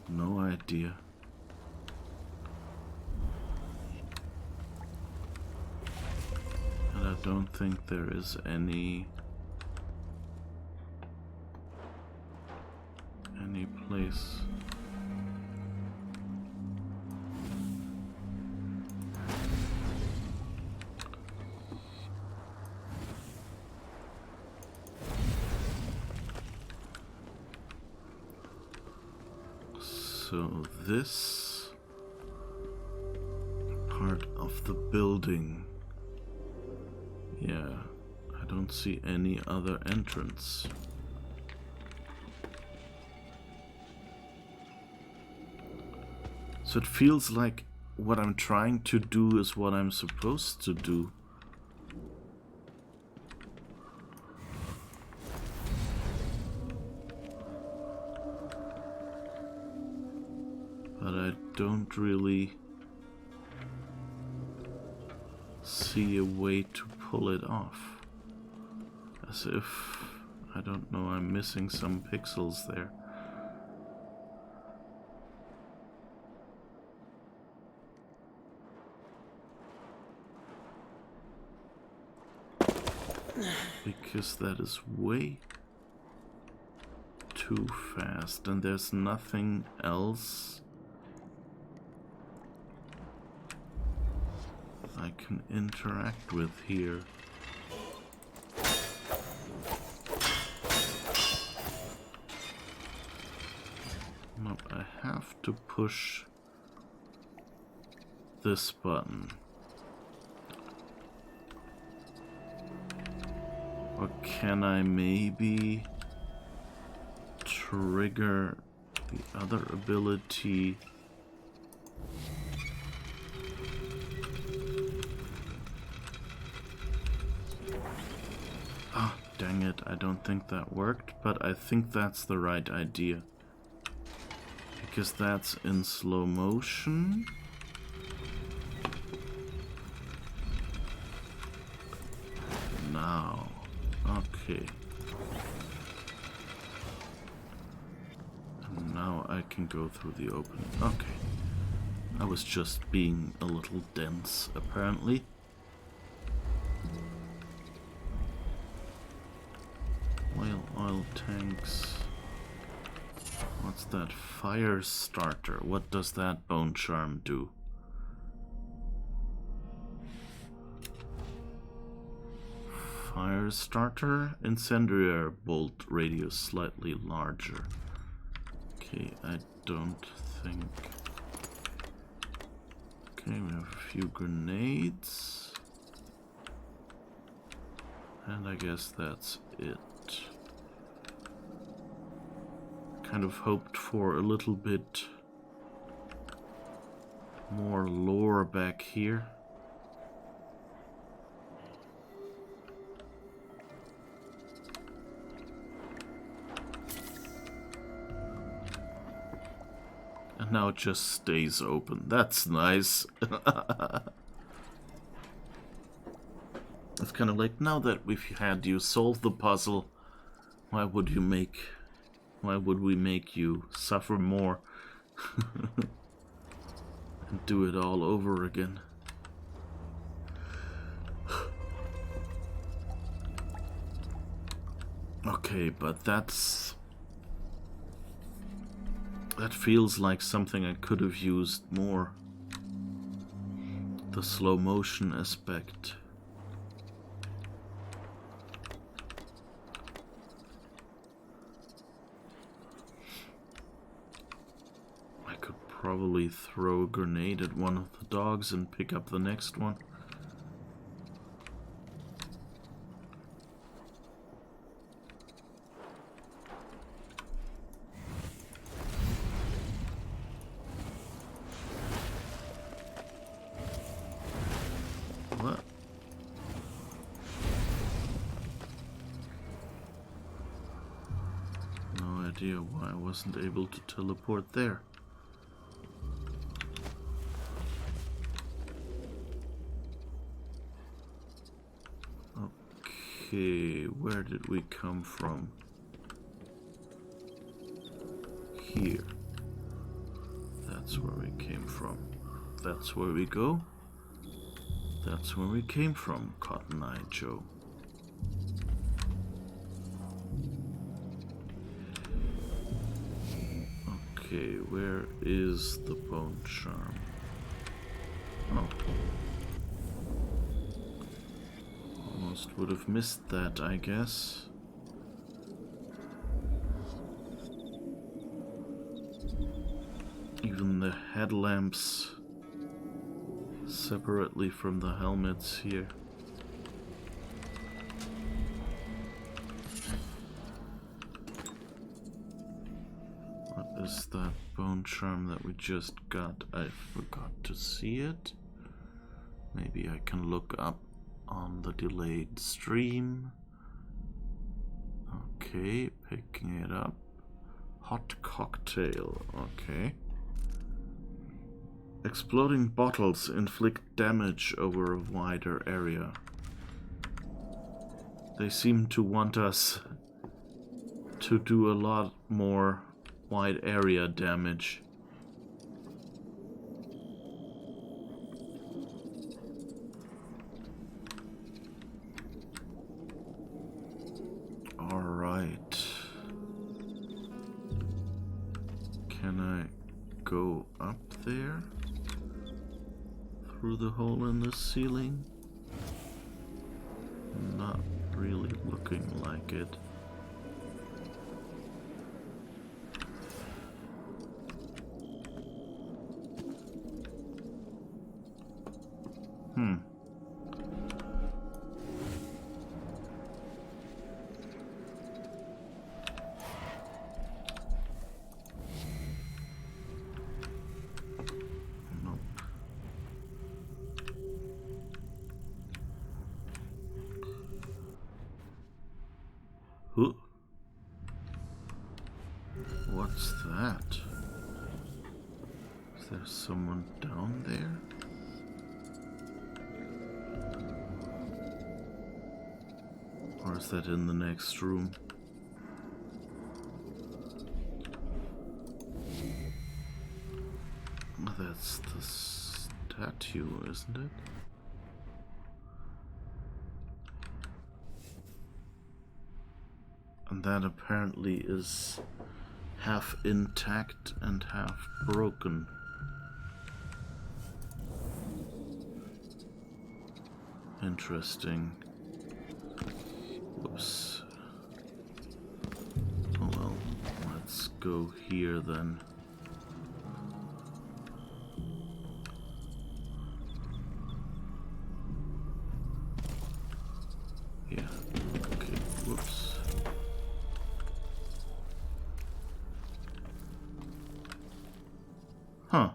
No idea. And I don't think there is any place. So this part of the building, yeah, I don't see any other entrance. So it feels like what I'm trying to do is what I'm supposed to do. But I don't really see a way to pull it off. As if, I don't know, I'm missing some pixels there. Because that is way too fast and there's nothing else I can interact with here. No, I have to push this button. Or can I maybe trigger the other ability? Ah, dang it, I don't think that worked, but I think that's the right idea. Because that's in slow motion. Now. Okay. And now I can go through the opening. Okay. I was just being a little dense, apparently. Oil tanks. What's that? Fire starter. What does that bone charm do? Fire starter. Incendiary bolt radius slightly larger. Okay, I don't think... Okay, we have a few grenades. And I guess that's it. Kind of hoped for a little bit more lore back here. And now it just stays open. That's nice. It's kind of like, now that we've had you solve the puzzle, why would we make you suffer more and do it all over again? Okay, but that feels like something I could have used more. The slow motion aspect. Probably throw a grenade at one of the dogs and pick up the next one. What? No idea why I wasn't able to teleport there. Okay, where did we come from? Here. That's where we came from. That's where we go. That's where we came from, Cotton Eye Joe. Okay, where is the bone charm? Oh. Almost would have missed that, I guess. Even the headlamps separately from the helmets here. What is that bone charm that we just got? I forgot to see it. Maybe I can look up on the delayed stream. Okay, picking it up. Hot cocktail, okay. Exploding bottles inflict damage over a wider area. They seem to want us to do a lot more wide area damage. Alright. Can I go up there? Through the hole in the ceiling? Not really looking like it. What's that? Is there someone down there? Or is that in the next room? Oh, That's the statue, isn't it? And that apparently is half intact and half broken. Interesting. Whoops. Oh well, let's go here then. Yeah, okay, whoops. Huh.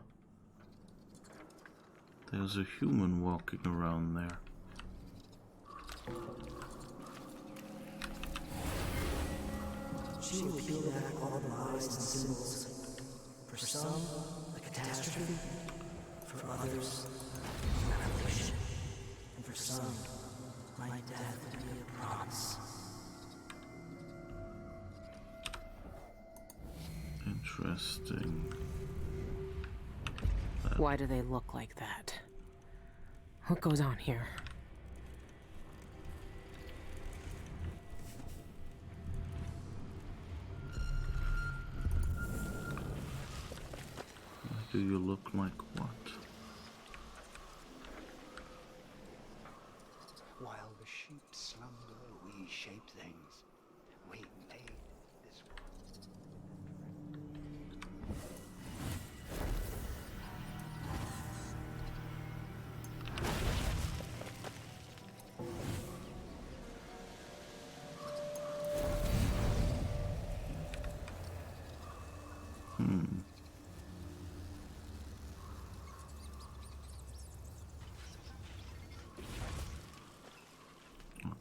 There's a human walking around there. She will peel back all the lies and symbols. For some, a catastrophe. For others, a revelation. And for some, my death will be a promise. Interesting. Why do they look like that? What goes on here? Do you look like what? While the sheep slumber, we shape things. We made this world.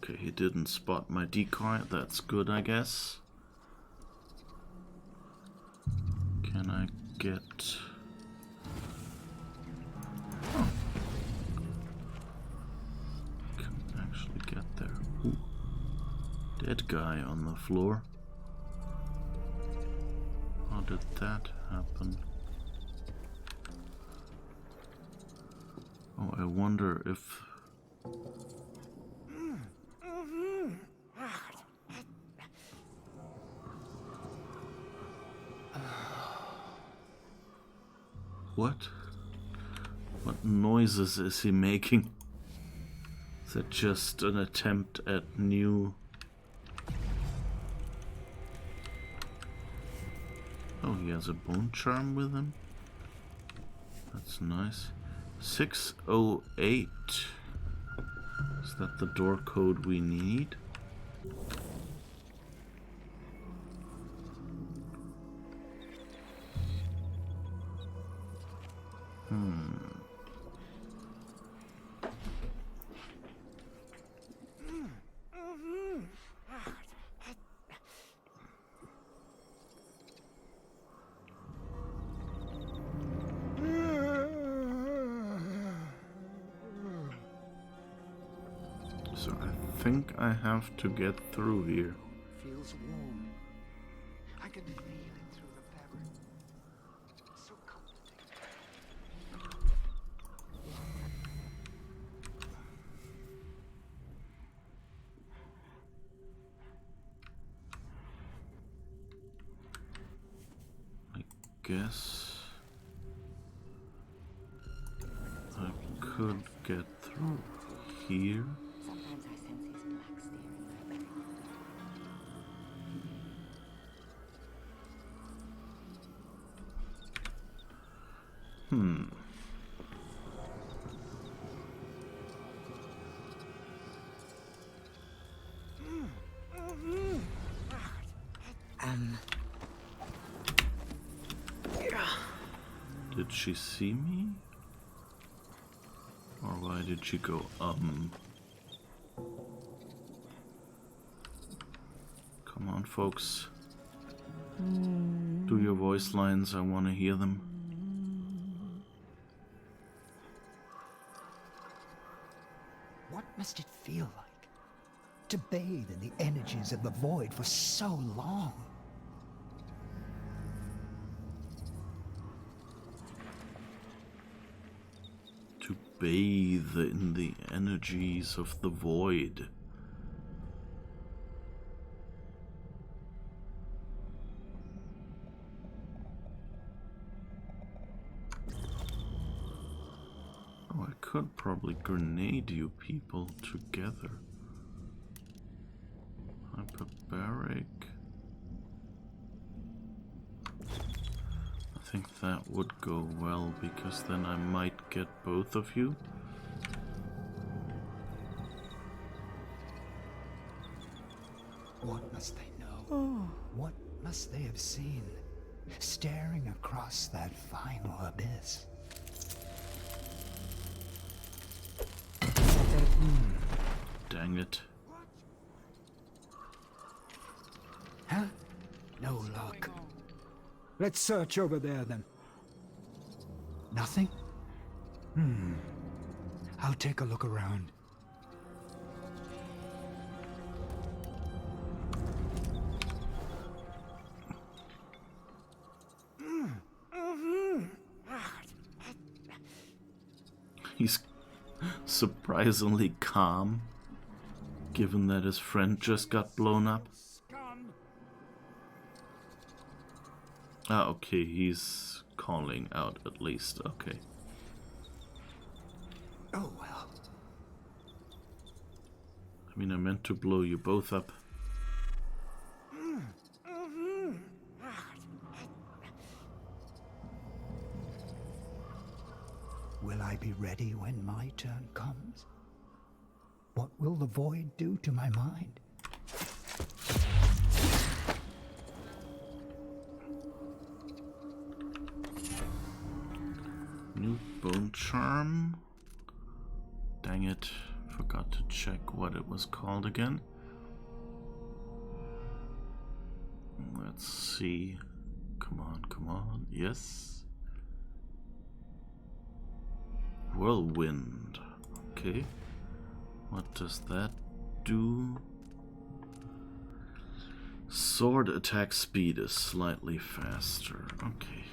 Okay, he didn't spot my decoy. That's good, I guess. Can I get... Oh. Can actually get there. Ooh. Dead guy on the floor. How did that happen? Oh, I wonder if... What? What noises is he making? Is that just an attempt at new... Oh, he has a bone charm with him? That's nice. 608. Is that the door code we need? So I think I have to get through here. Feels warm. I can feel it through the fabric. So comforting. I guess I could get through here. Sometimes I sense these black staring at me. Did she see me? Or why did she go, Come on, folks. Do your voice lines, I want to hear them. What must it feel like to bathe in the energies of the void for so long? bathe in the energies of the void. Oh, I could probably grenade you people together. Hyperbaric. I think that would go well, because then I might get both of you. What must they know? What must they have seen? Staring across that final abyss. Dang it. Huh? No luck. Let's search over there then. Nothing? I'll take a look around. He's surprisingly calm, given that his friend just got blown up. Ah, okay, he's calling out at least, okay. Oh well. I mean, I meant to blow you both up. Will I be ready when my turn comes? What will the void do to my mind? New bone charm. Dang it, forgot to check what it was called again. Let's see. Come on, come on. Yes. Whirlwind. Okay. What does that do? Sword attack speed is slightly faster. Okay.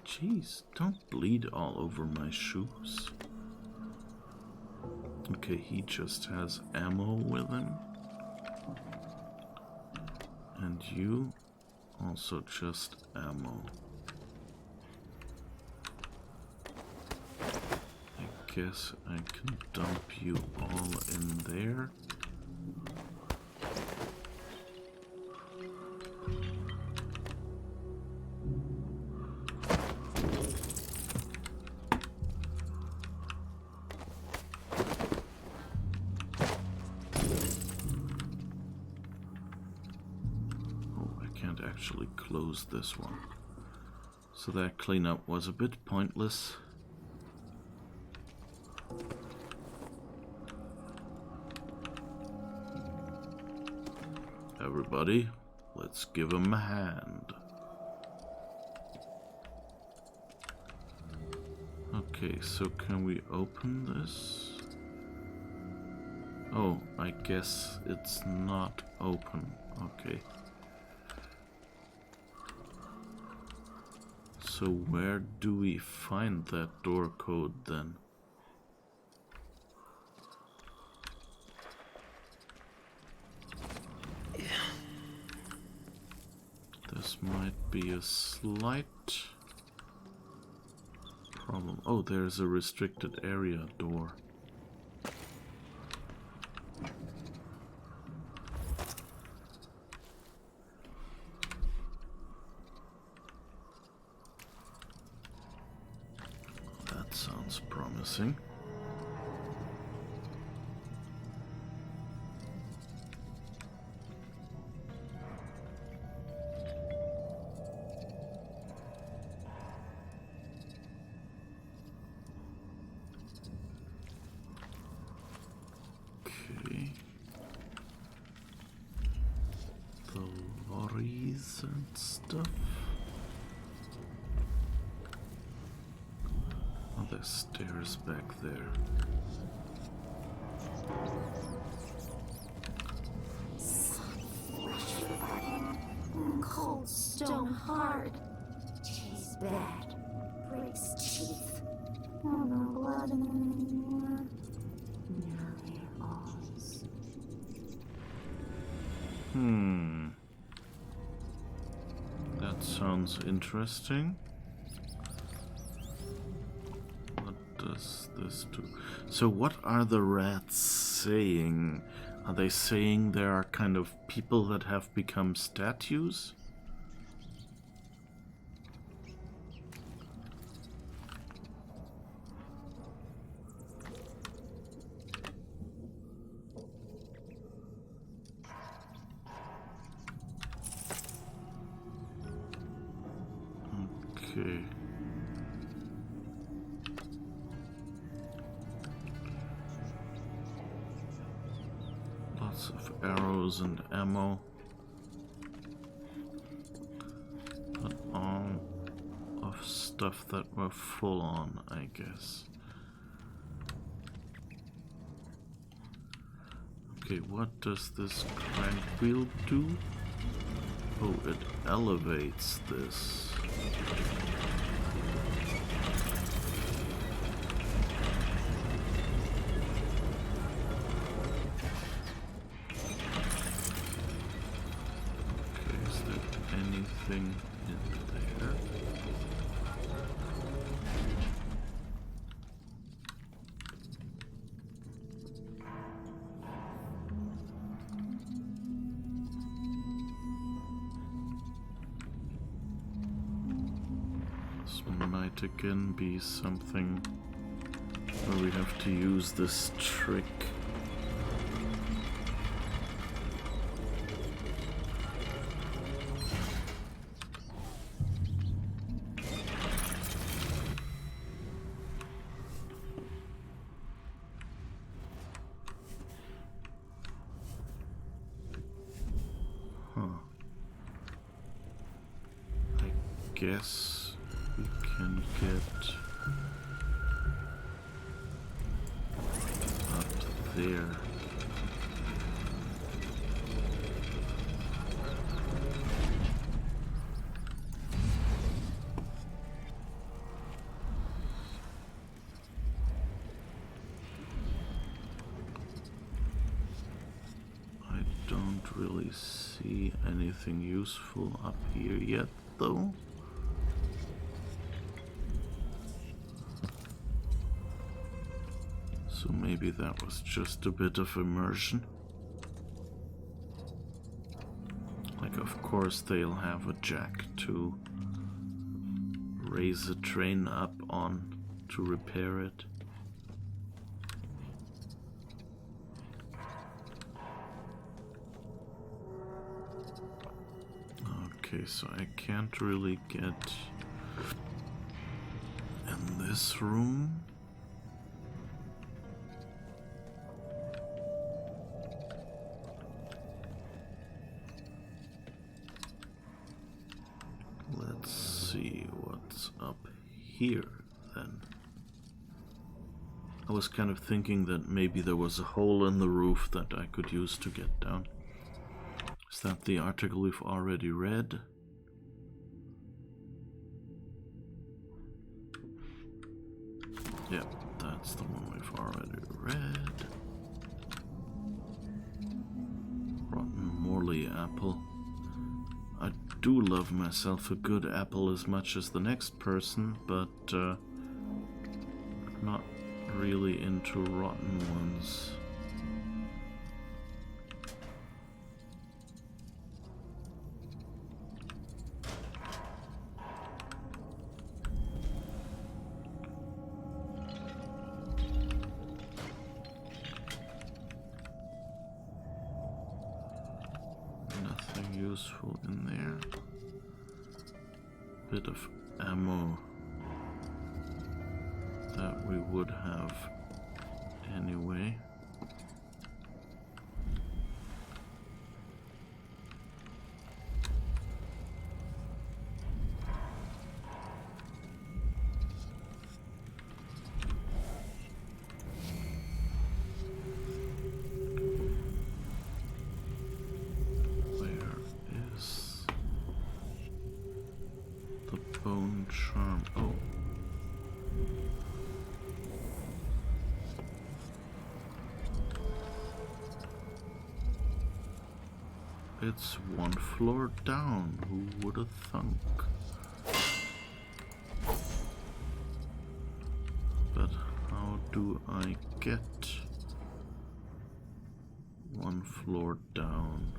Jeez, don't bleed all over my shoes. Okay, he just has ammo with him. And you also just ammo. I guess I can dump you all in there. Actually close this one. So that cleanup was a bit pointless. Everybody, let's give him a hand. Okay, so can we open this? Oh, I guess it's not open. Okay. So where do we find that door code then? This might be a slight problem. Oh, there's a restricted area door. Sounds promising. Okay. The lorries and stuff. There's stairs back there. Flesh burning, cold stone hard. Tastes bad, breaks teeth. Oh no, blood in them anymore. Now they're ours. That sounds interesting. What does this do? So what are the rats saying? Are they saying there are kind of people that have become statues? Okay. Lots of arrows and ammo. But all of stuff that were full on, I guess. Okay, what does this crank wheel do? Oh, it elevates this. Anything in there? This might again be something where we have to use this trick. Guess we can get up there. I don't really see anything useful up here yet, though. So maybe that was just a bit of immersion. Like, of course they'll have a jack to raise a train up on to repair it. Okay, so I can't really get in this room. Let's see what's up here then. I was kind of thinking that maybe there was a hole in the roof that I could use to get down. Is that the article we've already read? Yep, that's the one we've already read. Rotten Morley apple. I do love myself a good apple as much as the next person, but not really into rotten ones. Nothing useful in there. Bit of ammo that we would have anyway. it's one floor down. Who would have thunk? But how do I get one floor down?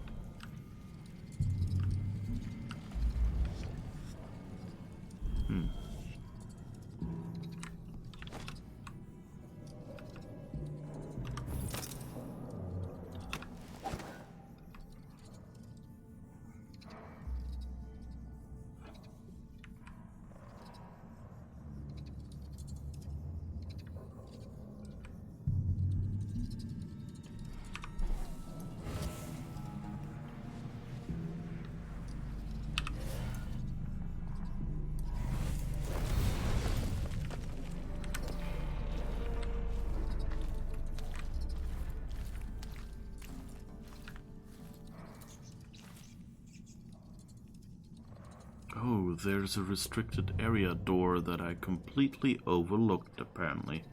Oh, there's a restricted area door that I completely overlooked, apparently.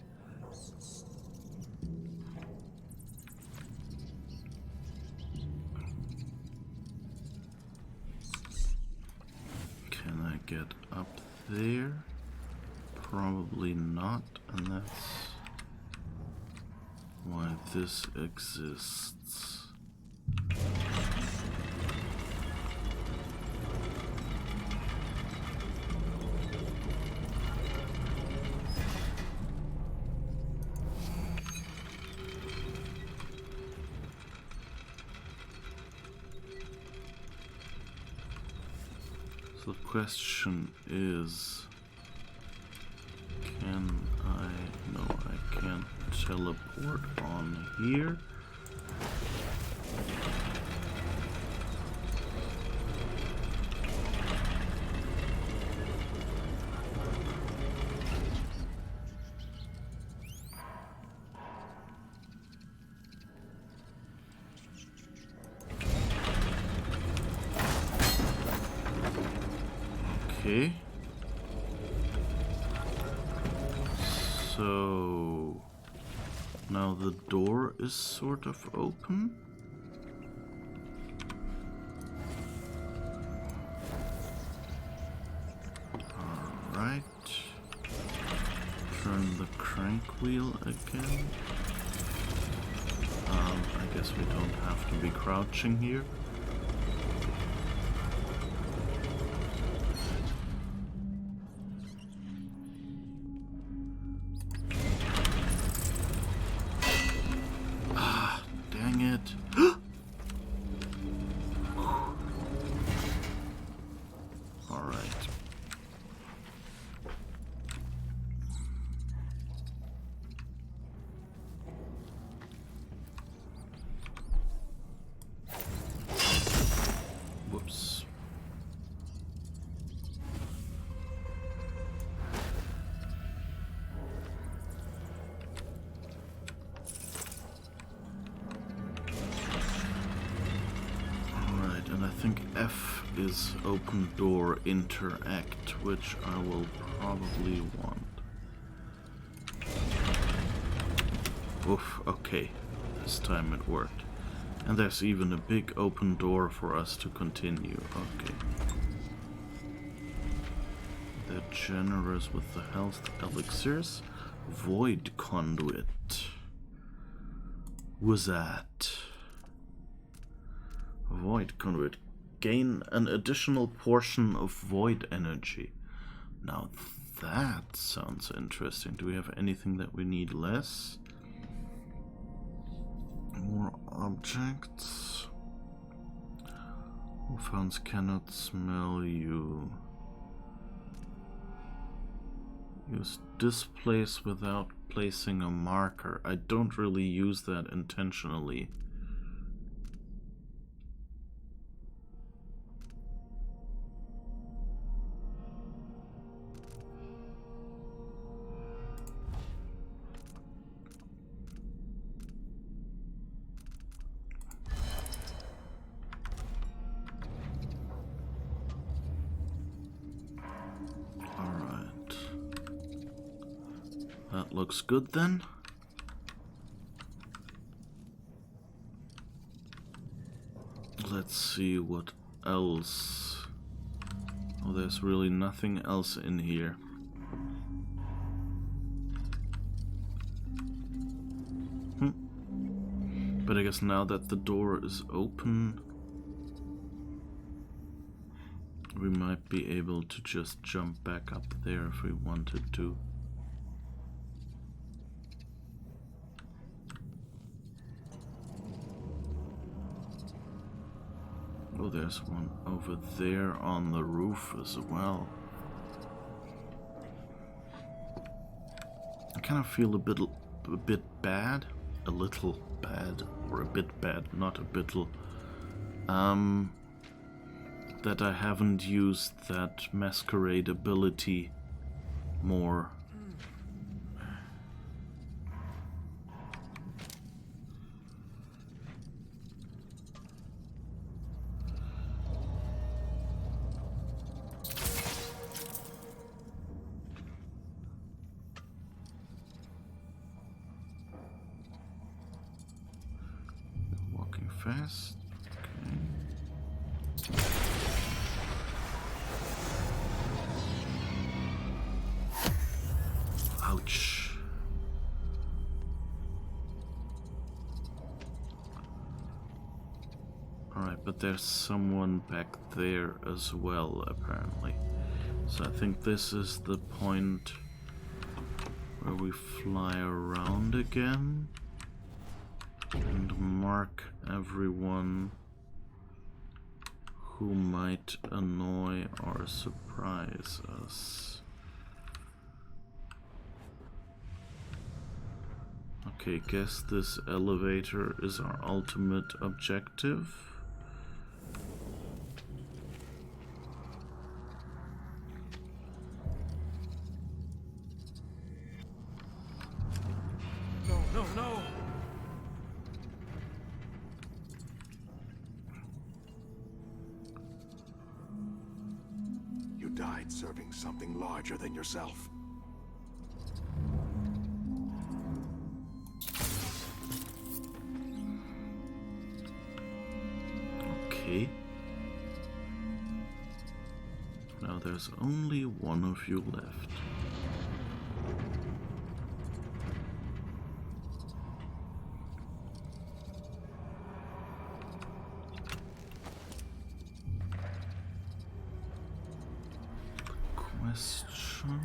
Can I get up there? Probably not, and that's why this exists. The question is, can I... No, I can't teleport on here. Okay. So now the door is sort of open. Alright. Turn the crank wheel again. I guess we don't have to be crouching here. Whoops. Alright, and I think F is open door interact, which I will probably want. Oof, okay. This time it worked. And there's even a big open door for us to continue. Okay. They're generous with the health elixirs. Void conduit. Who's that? Void conduit. Gain an additional portion of void energy. Now that sounds interesting. Do we have anything that we need less? More objects. Wolfhounds cannot smell you. Use displace without placing a marker. I don't really use that intentionally. That looks good then. Let's let's see what else. Oh, there's really nothing else in here. But I guess now that the door is open, we might be able to just jump back up there if we wanted to. Oh, there's one over there on the roof as well. I kind of feel a bit bad. A little bad, or a bit bad, not a bittle. That I haven't used that masquerade ability more. Walking fast. Okay. Ouch. Alright, but there's someone back there as well, apparently. So I think this is the point where we fly around again and mark everyone who might annoy or surprise us. Okay, guess this elevator is our ultimate objective. No! You died serving something larger than yourself. Okay. Now there's only one of you left. Question.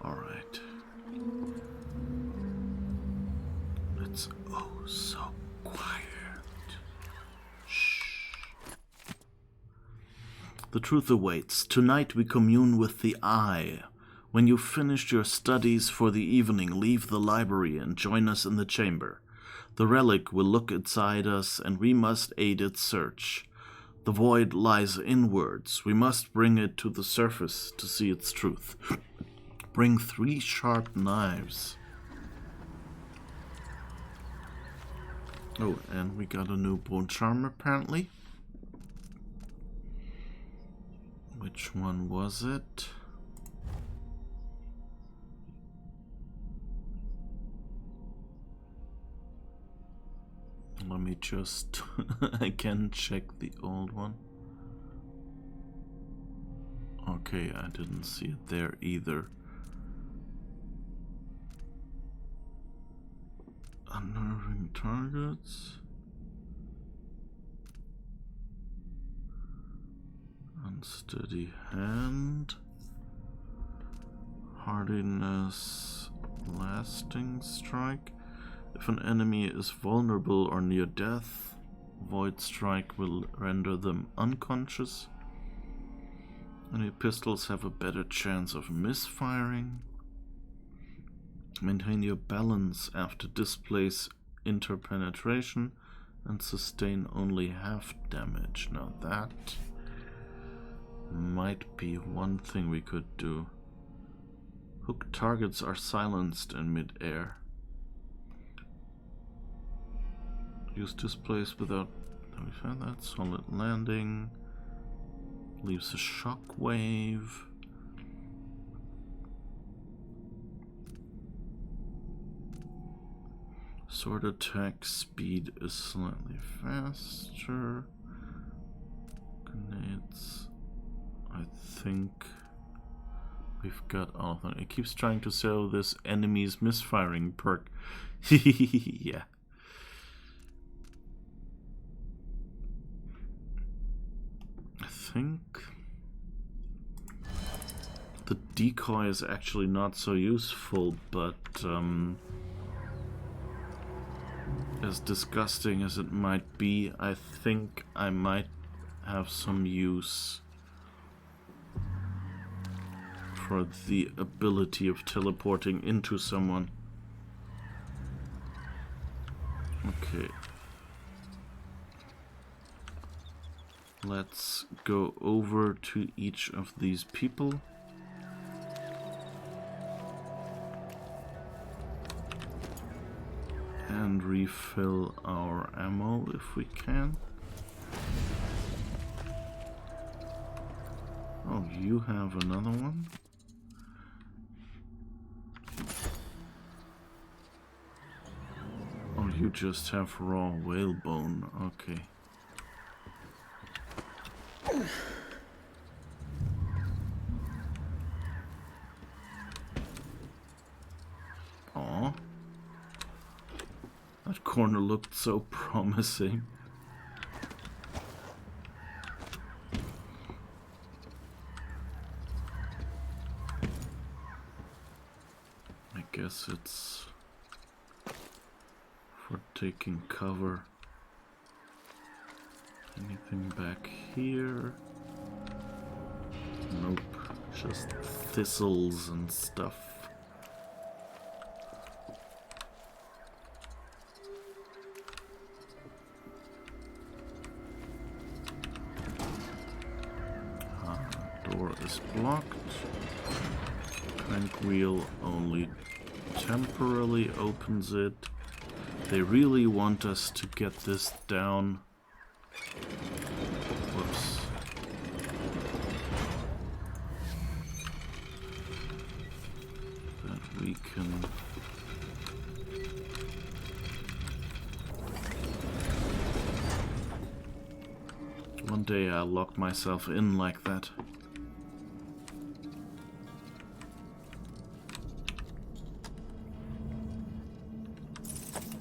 All right. It's oh so quiet. Shh. The truth awaits. Tonight we commune with the Eye. When you've finished your studies for the evening, leave the library and join us in the chamber. The relic will look inside us, and we must aid its search. The void lies inwards. We must bring it to the surface to see its truth. Bring 3 sharp knives. Oh, and we got a new bone charm apparently. Which one was it? Let me just again check the old one. Okay, I didn't see it there either. Unnerving targets. Unsteady hand. Hardiness. Lasting strike. If an enemy is vulnerable or near death, Void Strike will render them unconscious. Any pistols have a better chance of misfiring. Maintain your balance after displace interpenetration and sustain only half damage. Now that might be one thing we could do. Hook targets are silenced in mid-air. Use displays without... We found that. Solid landing. Leaves a shockwave. Sword attack speed is slightly faster. Grenades. I think we've got all of them. It keeps trying to sell this enemies misfiring perk. Yeah. I think the decoy is actually not so useful, but as disgusting as it might be, I think I might have some use for the ability of teleporting into someone. Okay. Let's go over to each of these people. And refill our ammo if we can. Oh, you have another one? Oh, you just have raw whalebone. Okay. Aw. That corner looked so promising. I guess it's for taking cover. Anything back here? Nope, just thistles and stuff. Door is blocked. Crank wheel only temporarily opens it. They really want us to get this down. Whoops. That we can... One day I'll lock myself in like that.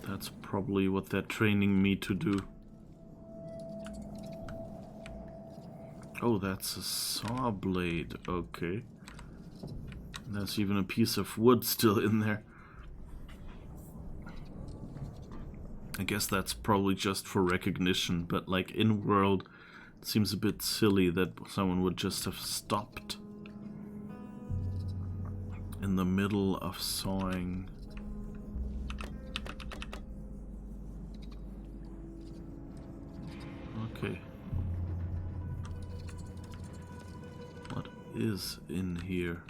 That's probably what they're training me to do. Oh, that's a saw blade. Okay. There's even a piece of wood still in there. I guess that's probably just for recognition, but like in world, it seems a bit silly that someone would just have stopped in the middle of sawing. Okay. What is in here?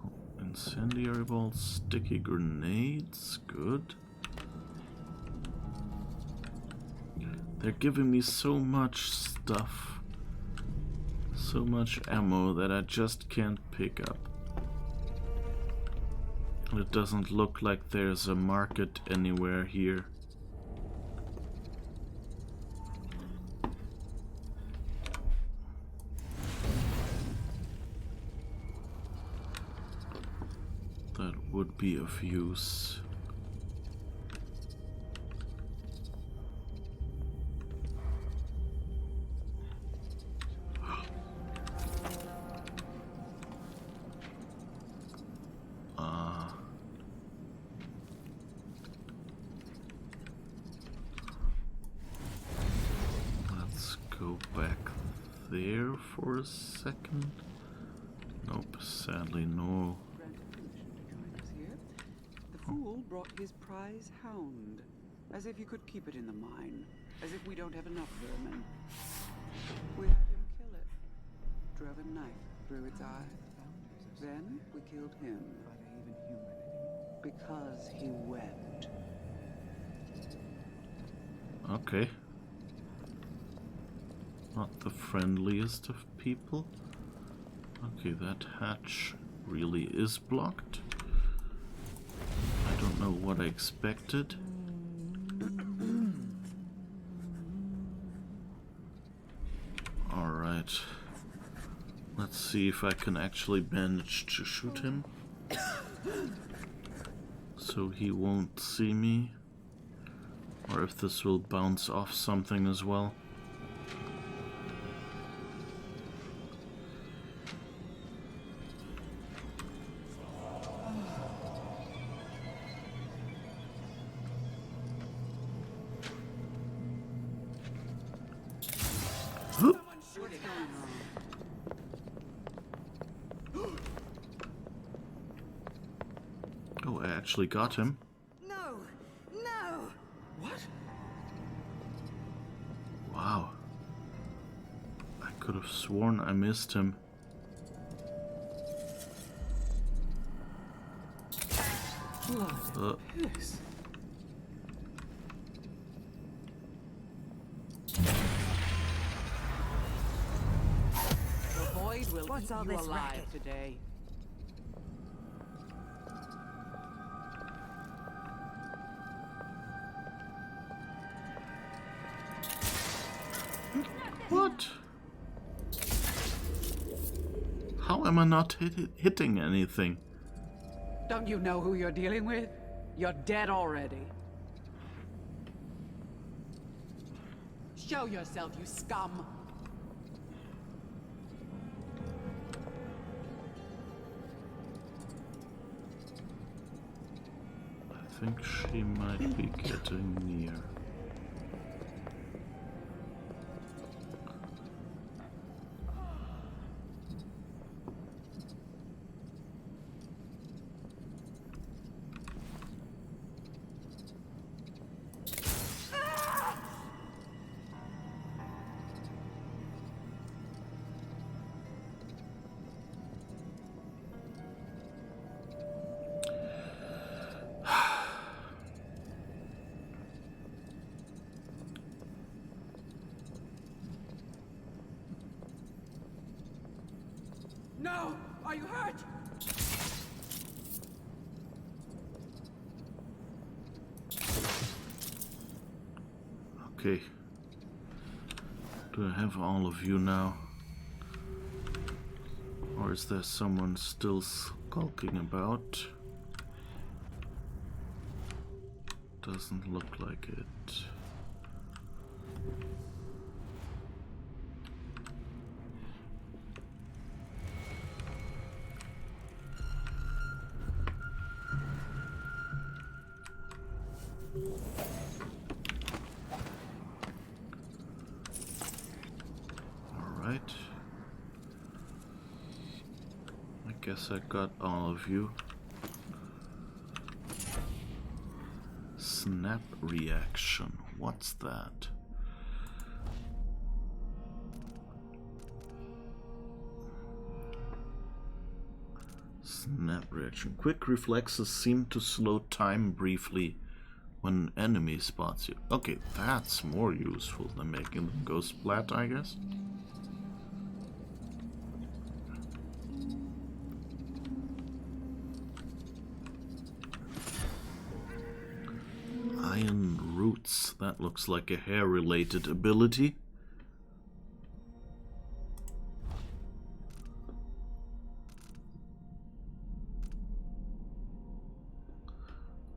Oh, incendiary balls, sticky grenades, good. They're giving me so much stuff, so much ammo that I just can't pick up. It doesn't look like there's a market anywhere here. That would be of use. Let's go back there for a second. Nope, sadly no. The fool brought his prize hound, as if you could keep it in the mine, as if we don't have enough vermin. We had him kill it, drove a knife through its eye. Then we killed him, because he wept. Okay. Not the friendliest of people. Okay, that hatch really is blocked. I don't know what I expected. Alright. Let's see if I can actually manage to shoot him. So he won't see me. Or if this will bounce off something as well. Oh, I actually got him. No! No! What? Wow. I could have sworn I missed him. Blood. Piss. The void will What's eat all you this alive racket? today. What? How am I not hitting anything? Don't you know who you're dealing with? You're dead already. Show yourself, you scum! I think she might be getting near. No! Are you hurt? Okay. Do I have all of you now? Or is there someone still skulking about? Doesn't look like it. Alright. I guess I got all of you. Snap reaction. What's that? Snap reaction. Quick reflexes seem to slow time briefly when an enemy spots you. Okay, that's more useful than making them go splat, I guess. Iron roots. That looks like a hair-related ability.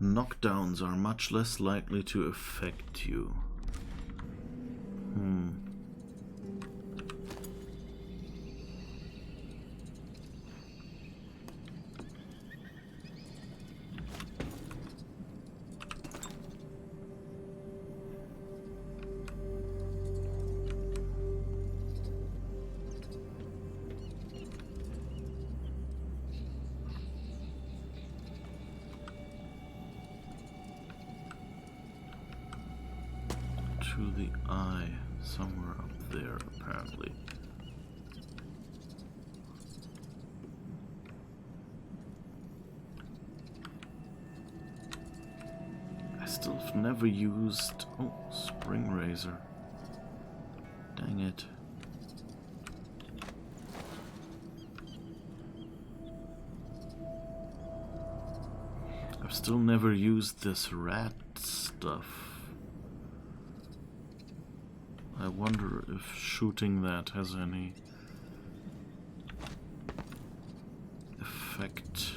Knockdowns are much less likely to affect you. To the eye, somewhere up there, apparently. I still have never used... Oh, spring razor. Dang it. I've still never used this rat stuff. I wonder if shooting that has any effect.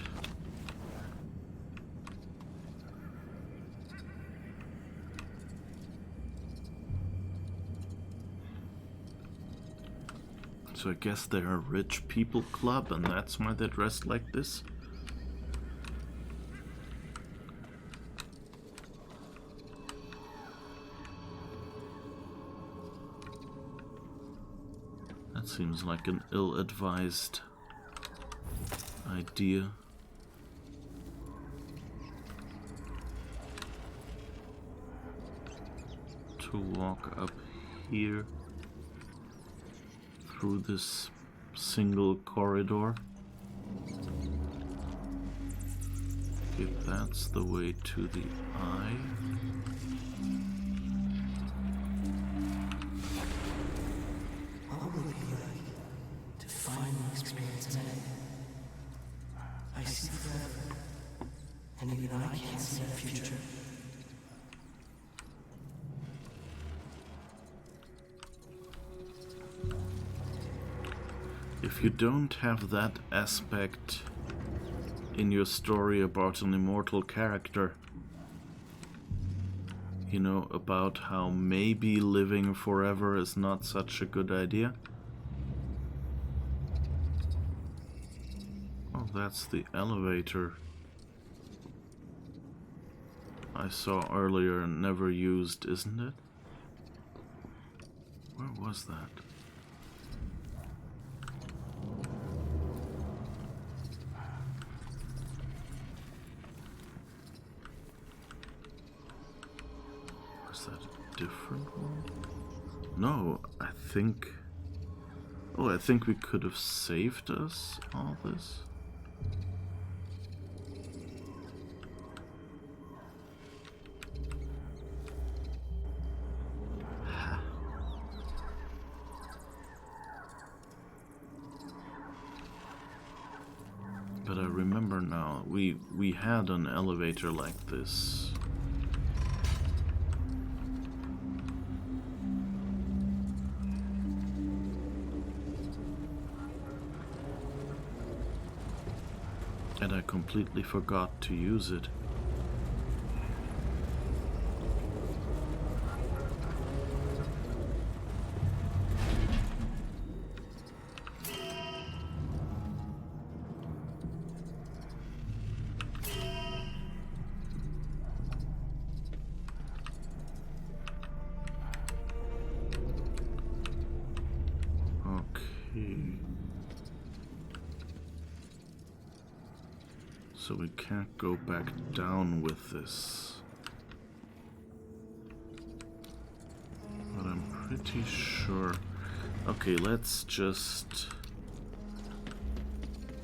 So I guess they're a rich people club, and that's why they're dressed like this? That seems like an ill-advised idea. To walk up here through this single corridor. Okay, that's the way to the eye. What will it be like to finally experience May? I see forever, and even I can't see that future. If you don't have that aspect in your story about an immortal character, you know, about how maybe living forever is not such a good idea. Oh, that's the elevator I saw earlier and never used, isn't it? Where was that? Was that a different one? No, I think... Oh, I think we could have saved us all this. But I remember now, we had an elevator like this. And I completely forgot to use it. Okay. So we can't go back down with this. But I'm pretty sure... Okay, let's just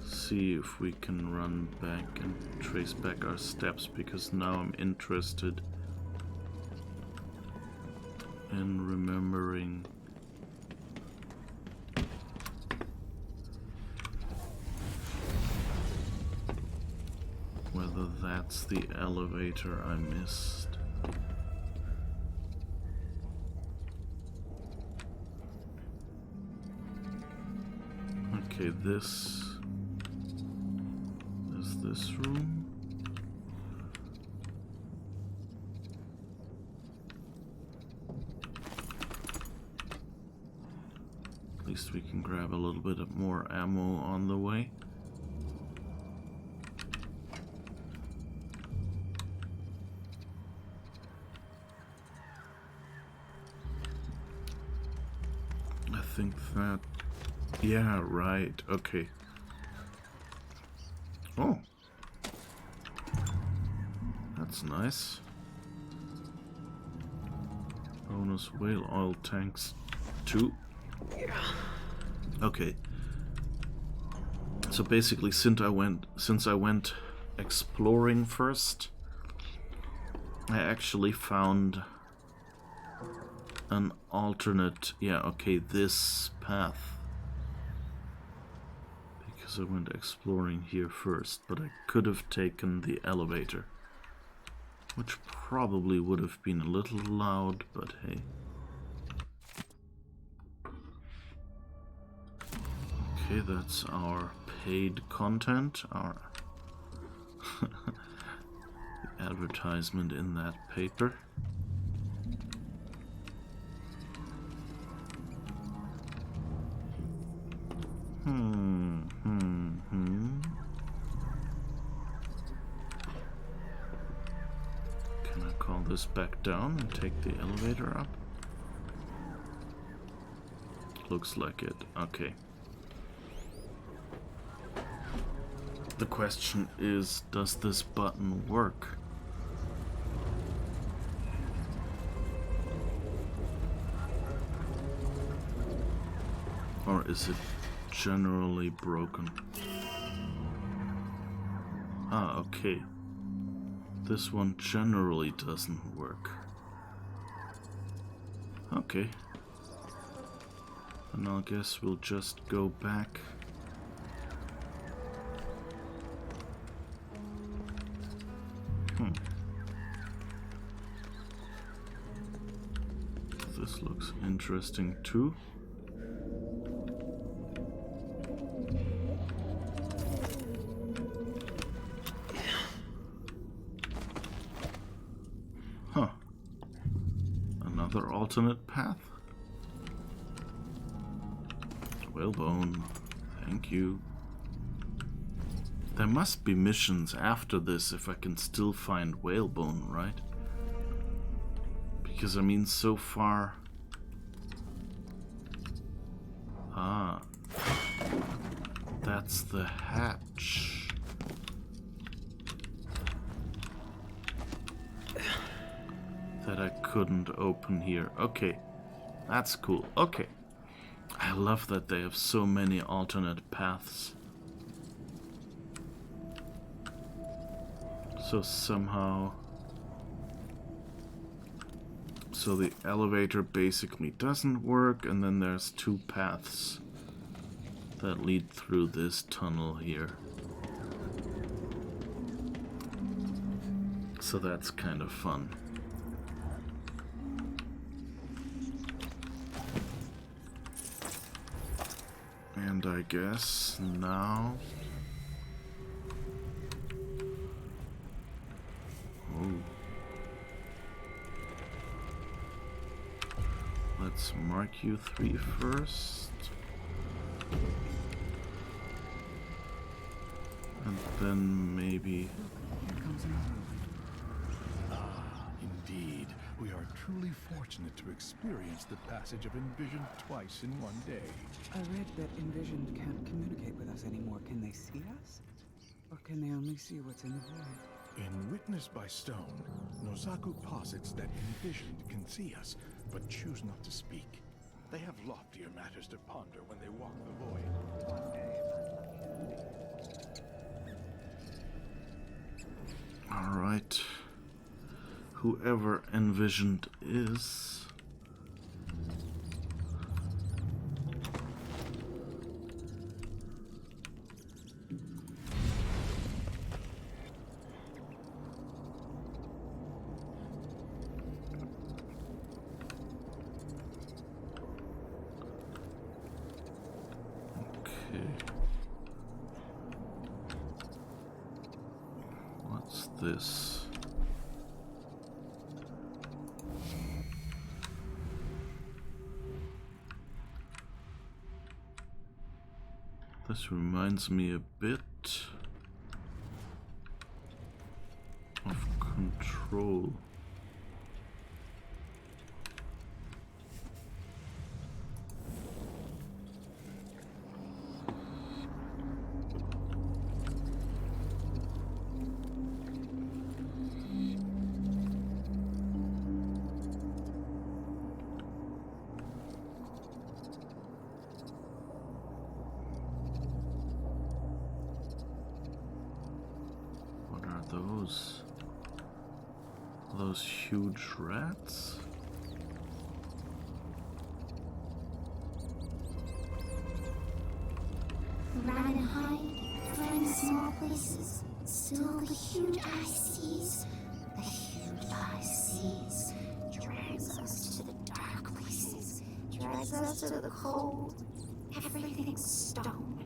see if we can run back and trace back our steps, because now I'm interested in remembering whether that's the elevator I missed. Okay, this is this room. At least we can grab a little bit of more ammo on the way. I think that... Yeah, right, okay. Oh. That's nice. Bonus whale oil tanks 2. Okay. So basically, since I went exploring first, I actually found an alternate... Yeah, okay, this path. Because I went exploring here first, but I could have taken the elevator. Which probably would have been a little loud, but hey. Okay, that's our paid content, our the advertisement in that paper. Can I call this back down and take the elevator up? Looks like it. Okay. The question is, does this button work? Or is it generally broken? Ah, okay. This one generally doesn't work. Okay. And I guess we'll just go back. This looks interesting too. Huh. Another alternate path? Whalebone, thank you. There must be missions after this if I can still find whalebone, right? Because I mean, so far... Ah. That's the hatch. That I couldn't open here. Okay. That's cool. Okay. I love that they have so many alternate paths. So somehow... So the elevator basically doesn't work, and then there's two paths that lead through this tunnel here. So that's kind of fun. And I guess now... Oh. Let's mark you 3 first. And then maybe... Indeed, we are truly fortunate to experience the passage of Envisioned twice in one day. I read that Envisioned can't communicate with us anymore. Can they see us? Or can they only see what's in the void? In Witnessed by Stone, Nozaku posits that Envisioned can see us, but choose not to speak. They have loftier matters to ponder when they walk the void. Alright. Whoever Envisioned is... What's this? This reminds me a bit of Control. those huge rats? Run and hide, find small places. Still the huge ice seas. The huge ice seas drags us to the dark places. Drags us to the cold. Everything's stone.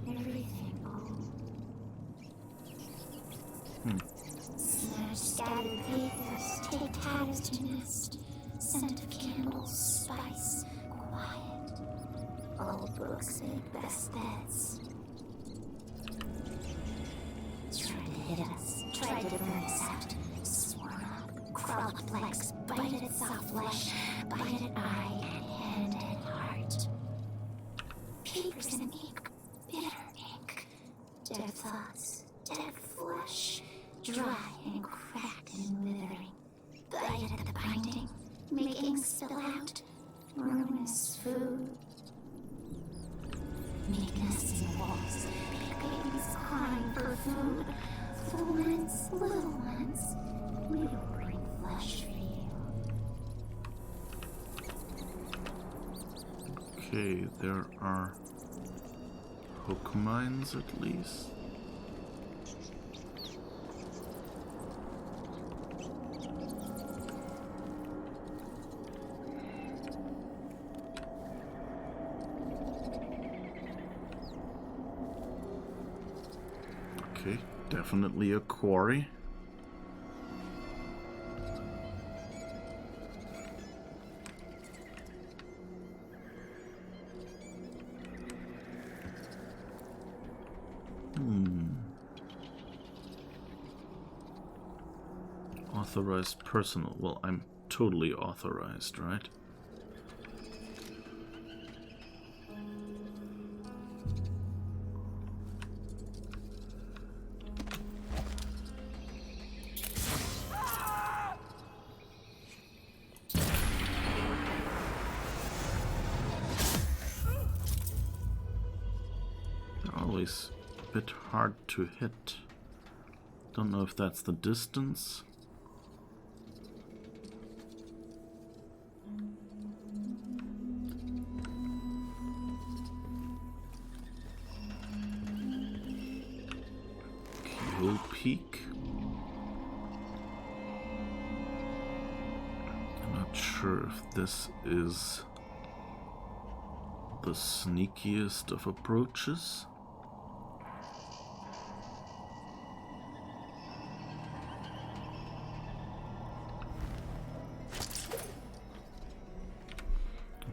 Everything old. Snatch scattered papers, take tatters to nest. Scent of candles, spice, quiet. Old books make best beds. Tried to hit us, tried to burn us out. Swarm up, crawl up legs, bite at soft flesh, bite at eye and hand and heart. Papers and ink, bitter ink. Dead thoughts, dead flesh, dry and cracked and withering. Bite at the binding, make ink spill out. Ruinous food. Make nests in walls, big babies crying for food. Full ones, little ones, we will bring flesh for you. Okay, there are hook mines at least. Okay, definitely a quarry. Authorized personal. Well, I'm totally authorized, right? Always a bit hard to hit. Don't know if that's the distance. Kill peak. I'm not sure if this is the sneakiest of approaches.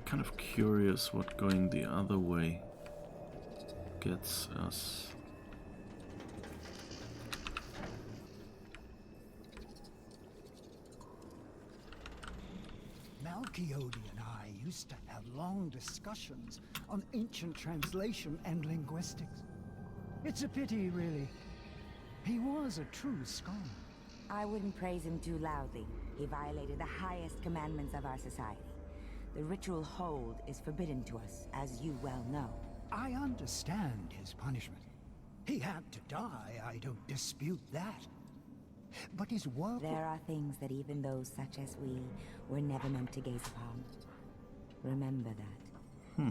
Kind of curious what going the other way gets us. Malchiodi and I used to have long discussions on ancient translation and linguistics. It's a pity, really. He was a true scholar. I wouldn't praise him too loudly. He violated the highest commandments of our society. The ritual hold is forbidden to us, as you well know. I understand his punishment. He had to die, I don't dispute that. But his work... There are things that even those such as we were never meant to gaze upon. Remember that.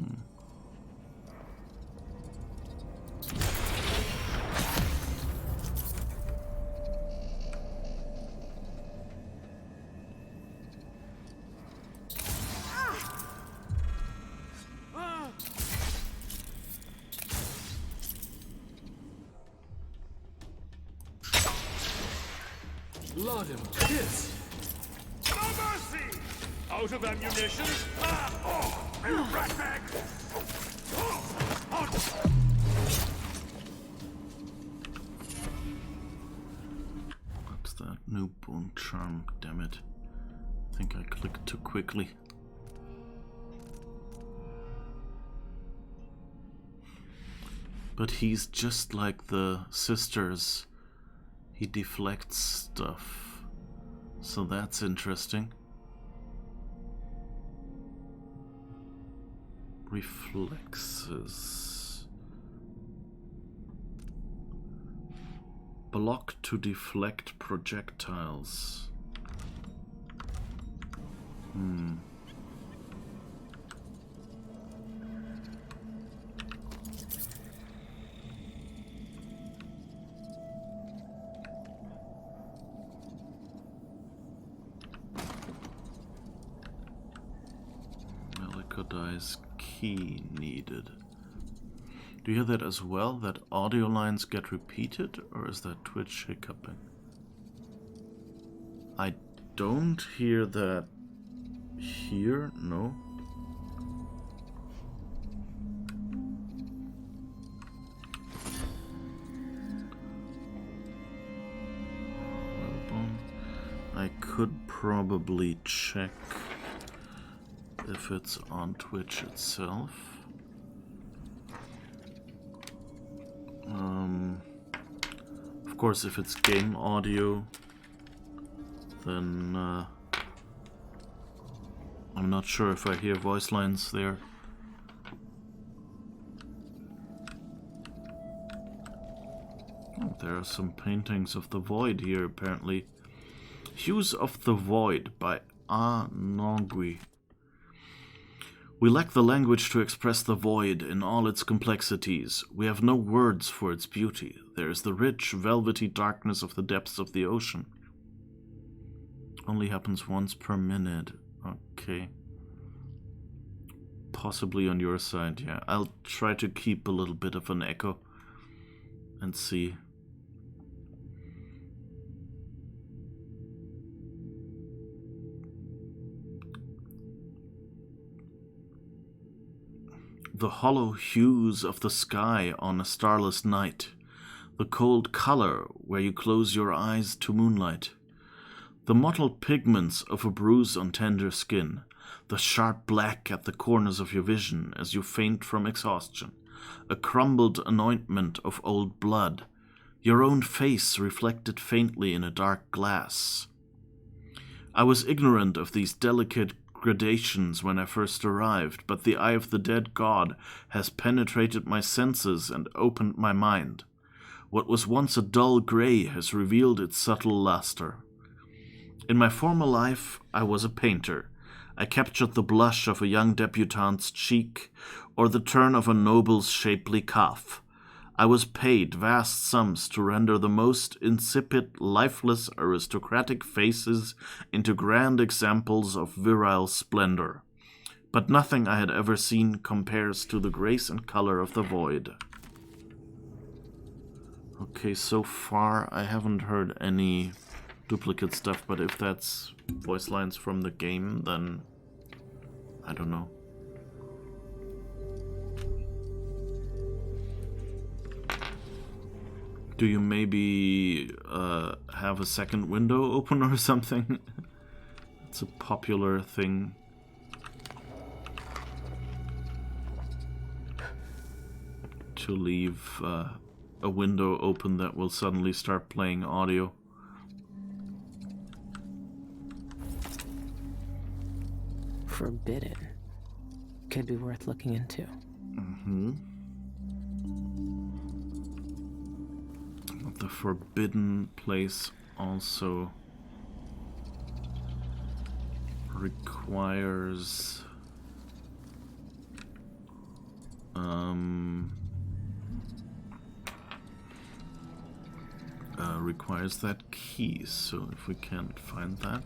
Blood and piss! No mercy! Out of ammunition? Rat bag! What's that? New bone charm, damn it. I think I clicked too quickly. But he's just like the sisters. He deflects stuff. So that's interesting. Reflexes. Block to deflect projectiles. Melicodice key needed. Do you hear that as well? That audio lines get repeated, or is that Twitch hiccuping? I don't hear that here, no. I could probably check if it's on Twitch itself. Of course, if it's game audio, then I'm not sure if I hear voice lines there. Oh, there are some paintings of the void here, apparently. Hues of the Void by A. Nongui. We lack the language to express the void in all its complexities. We have no words for its beauty. There is the rich, velvety darkness of the depths of the ocean. Only happens once per minute. Okay. Possibly on your side, yeah. I'll try to keep a little bit of an echo and see. The hollow hues of the sky on a starless night, the cold color where you close your eyes to moonlight, the mottled pigments of a bruise on tender skin, the sharp black at the corners of your vision as you faint from exhaustion, a crumbled anointment of old blood, your own face reflected faintly in a dark glass. I was ignorant of these delicate gradations when I first arrived, but the eye of the dead god has penetrated my senses and opened my mind. What was once a dull gray has revealed its subtle luster. In my former life, I was a painter. I captured the blush of a young debutante's cheek, or the turn of a noble's shapely calf. I was paid vast sums to render the most insipid, lifeless, aristocratic faces into grand examples of virile splendor. But nothing I had ever seen compares to the grace and color of the void. Okay, so far I haven't heard any duplicate stuff, but if that's voice lines from the game, then I don't know. Do you maybe have a second window open or something? It's a popular thing. To leave a window open that will suddenly start playing audio. Forbidden. Could be worth looking into. Mm-hmm. The forbidden place also requires requires that key, so if we can't find that,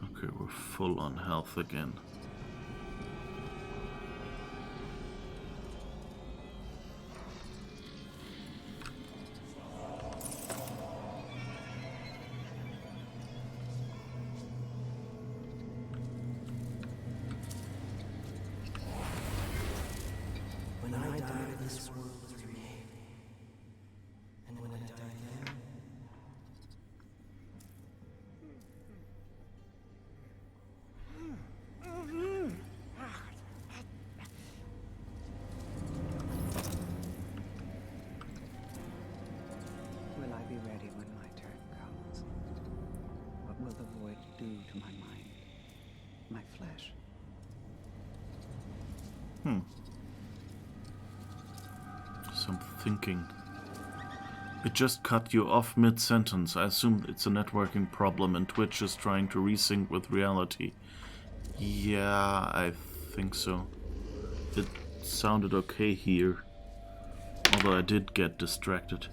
okay, we're full on health again. Some thinking. It just cut you off mid-sentence. I assume it's a networking problem and Twitch is trying to resync with reality. Yeah, I think so. It sounded okay here. Although I did get distracted.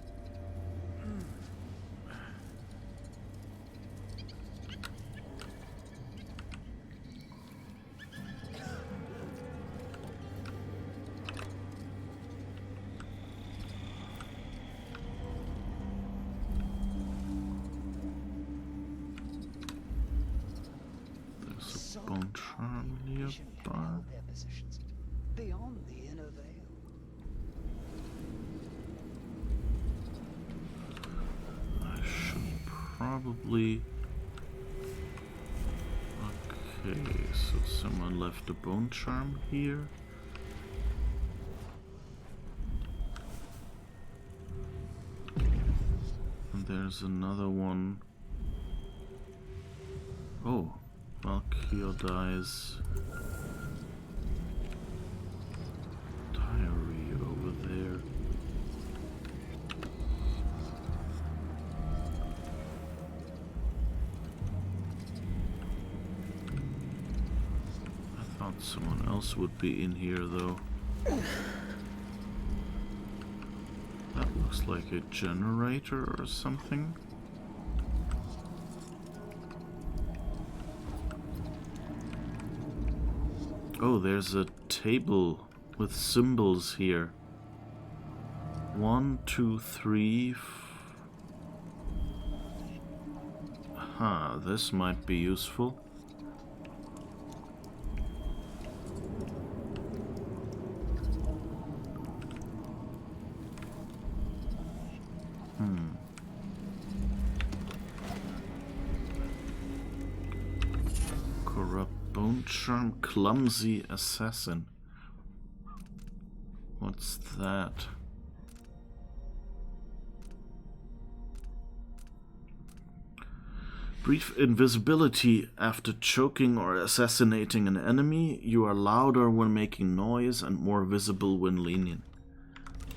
There's a bone charm nearby. Their positions beyond the inner veil. I should probably... Okay, so someone left a bone charm here. And there's another one. Oh, Valkyrdie's diary over there. I thought someone else would be in here though. That looks like a generator or something. Oh, there's a table with symbols here. 1, 2, 3. Huh, this might be useful. Corrupt bone charm, clumsy assassin. What's that? Brief invisibility after choking or assassinating an enemy. You are louder when making noise and more visible when leaning.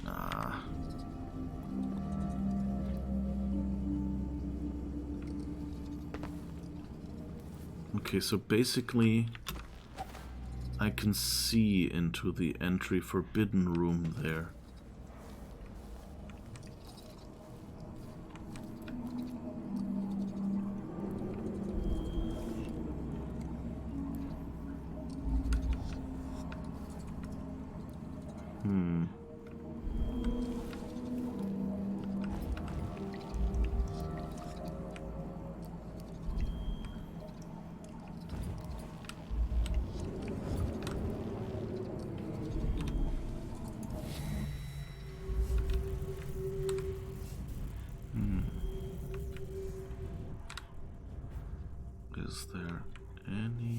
Ah. Okay, so basically I can see into the entry forbidden room there. Is there any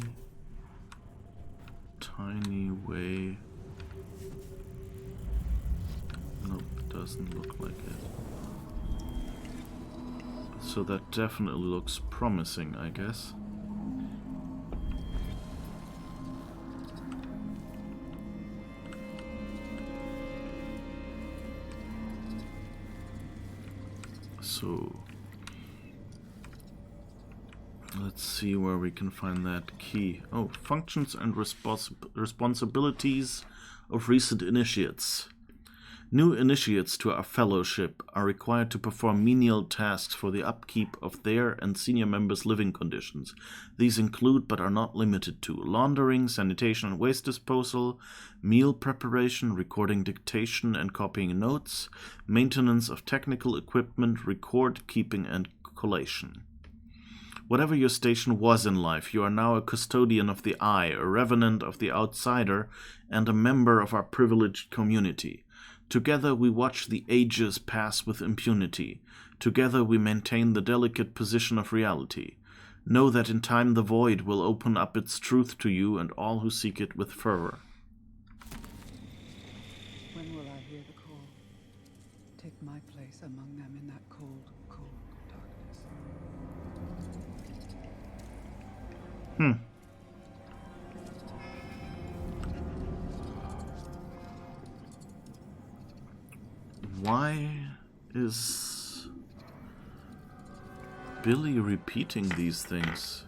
tiny way? Nope, doesn't look like it. So that definitely looks promising, I guess. So let's see where we can find that key. Oh, functions and responsibilities of recent initiates. New initiates to our fellowship are required to perform menial tasks for the upkeep of their and senior members' living conditions. These include, but are not limited to, laundering, sanitation and waste disposal, meal preparation, recording dictation and copying notes, maintenance of technical equipment, record keeping and collation. Whatever your station was in life, you are now a custodian of the eye, a revenant of the outsider, and a member of our privileged community. Together we watch the ages pass with impunity. Together we maintain the delicate position of reality. Know that in time the void will open up its truth to you and all who seek it with fervor. When will I hear the call? Take my place among them in that cold, cold darkness. Why is Billy repeating these things?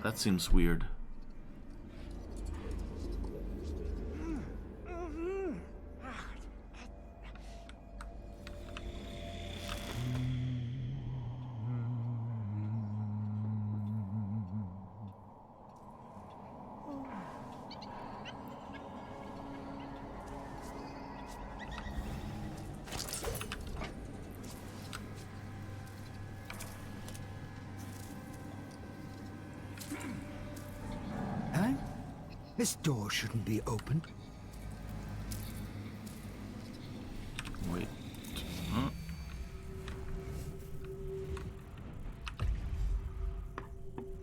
That seems weird. Huh? This door shouldn't be open. Wait. Huh?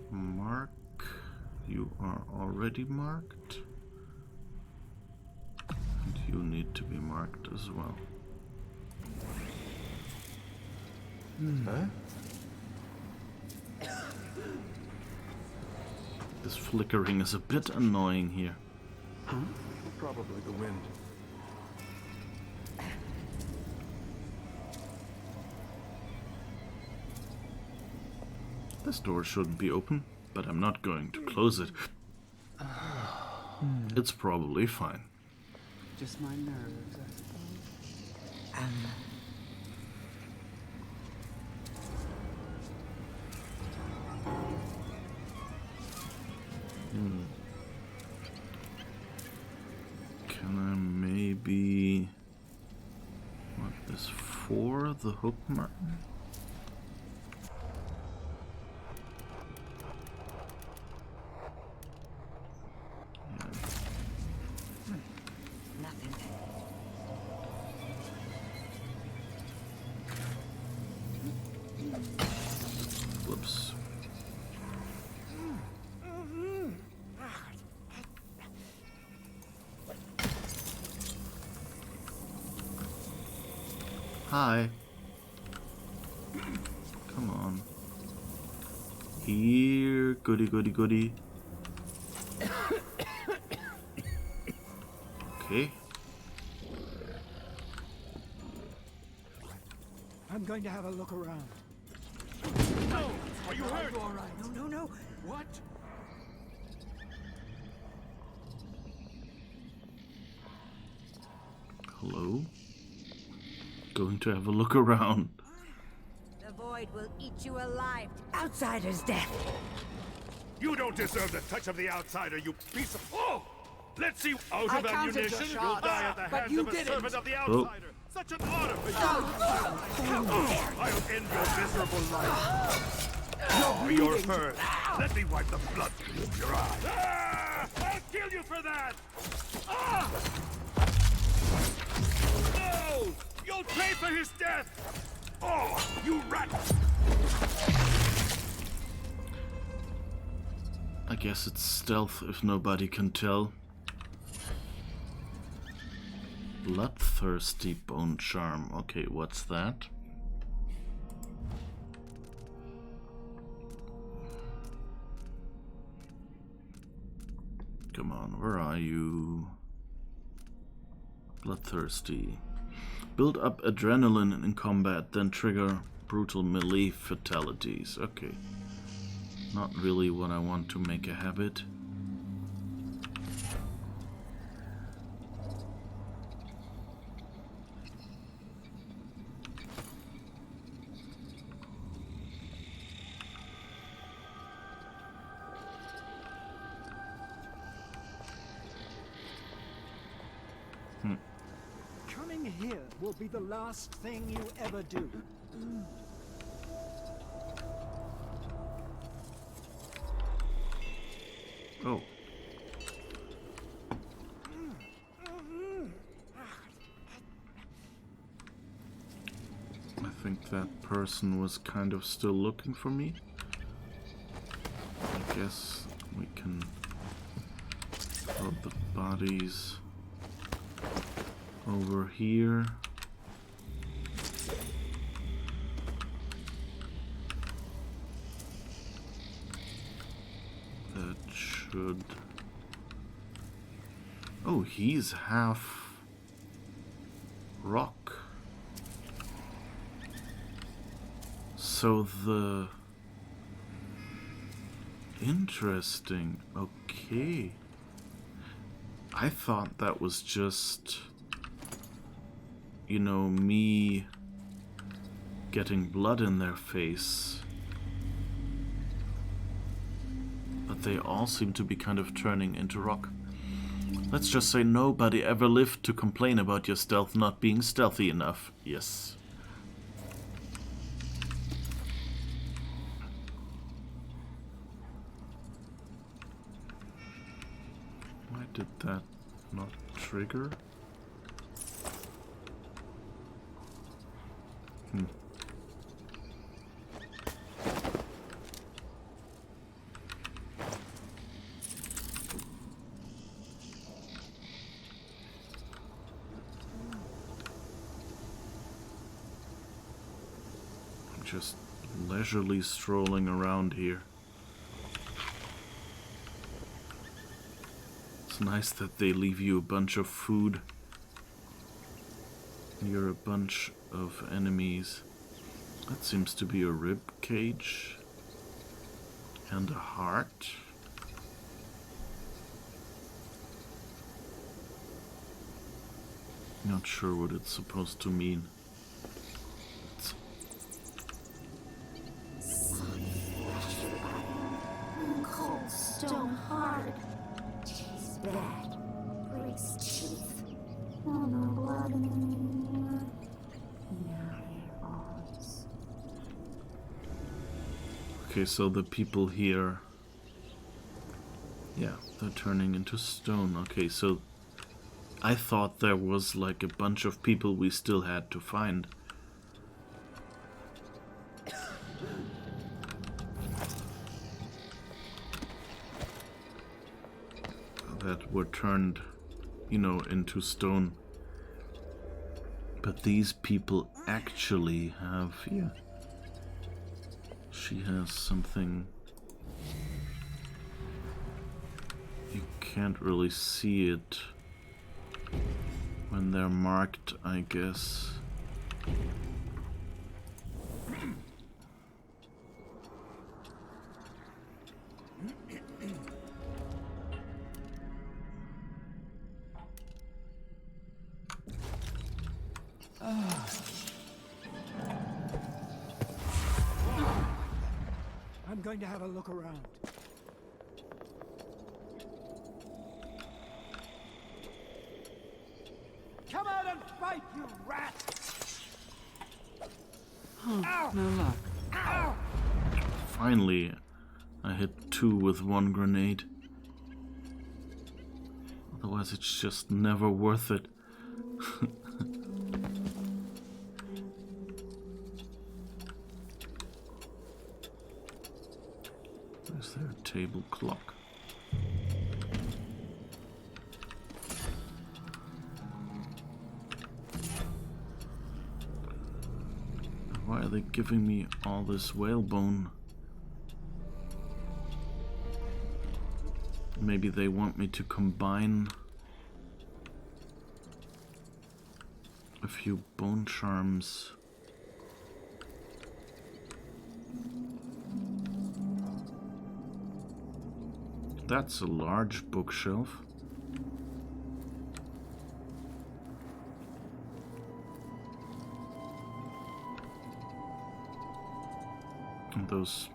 Mark. You are already marked. And you need to be marked as well. Huh? This flickering is a bit annoying here. Probably the wind. This door shouldn't be open, but I'm not going to close it. It's probably fine. Just my nerves, I suppose. Can I maybe... What is for the hook mark? Nothing. Whoops. Hi. Come on. Here, goody goody goody. Okay. I'm going to have a look around. No! Are you hurt? All right. No, no, no. What? Hello? Going to have a look around. The void will eat you alive. Outsider's death. You don't deserve the touch of the outsider, you piece of... Oh! Let's see. Out I of counted your ammunition, you'll shots, die at the but hands you of a didn't. servant of the outsider. Such an honor for you. I'll end your miserable life. Oh, you're hurt. Let me wipe the blood from your eye. I'll kill you for that. Ah! No! You'll pay for his death. Oh, you rat! I guess it's stealth if nobody can tell. Bloodthirsty bone charm. Okay, what's that? Come on, where are you? Bloodthirsty. Build up adrenaline in combat, then trigger brutal melee fatalities. Okay. Not really what I want to make a habit. Coming here will be the last thing you ever do. Oh. I think that person was kind of still looking for me. I guess we can put the bodies over here. That should... Oh, he's half rock. So the... Interesting. Okay. I thought that was just... You know, me getting blood in their face. But they all seem to be kind of turning into rock. Let's just say nobody ever lived to complain about your stealth not being stealthy enough. Yes. Why did that not trigger? Just leisurely strolling around here. It's nice that they leave you a bunch of food. You're a bunch of enemies. That seems to be a rib cage and a heart. Not sure what it's supposed to mean. Cold stone hard. Tastes bad. Breaks teeth. No blood anymore. Now it always. Okay, so the people here... Yeah, they're turning into stone. Okay, so... I thought there was like a bunch of people we still had to find. That were turned, you know, into stone. But these people actually have, yeah. She has something. You can't really see it when they're marked, I guess. I'm going to have a look around. Come out and fight, you rat! Oh, no luck. Ow! Finally, I hit 2 with 1 grenade. Otherwise, it's just never worth it. Is there a table clock? Why are they giving me all this whalebone? Maybe they want me to combine a few bone charms. That's a large bookshelf. And those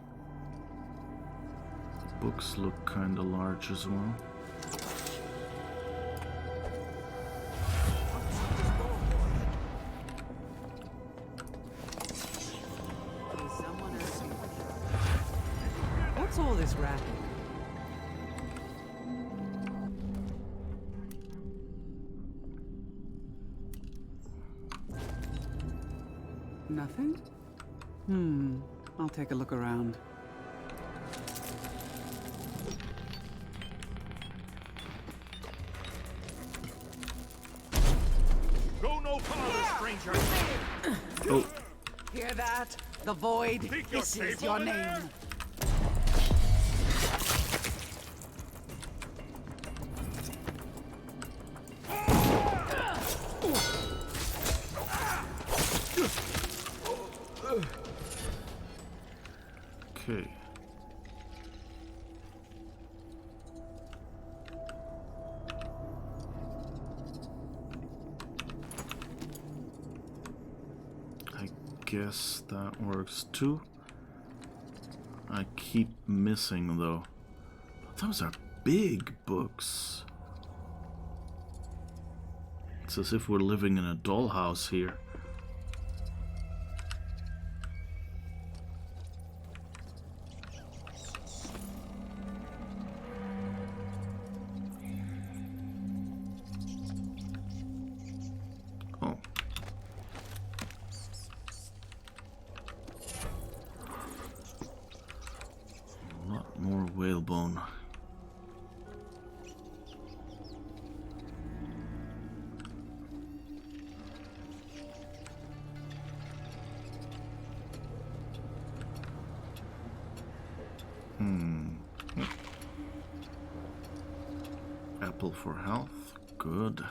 books look kinda large as well. What's all this racket? Nothing? I'll take a look around. Go no farther, stranger! Oh, Hear that? The void. Take your This safe is your over there. name. Okay. I guess that works too. I keep missing though. Those are big books. It's as if we're living in a dollhouse here. Oh. A lot more whalebone. Apple for health. Good.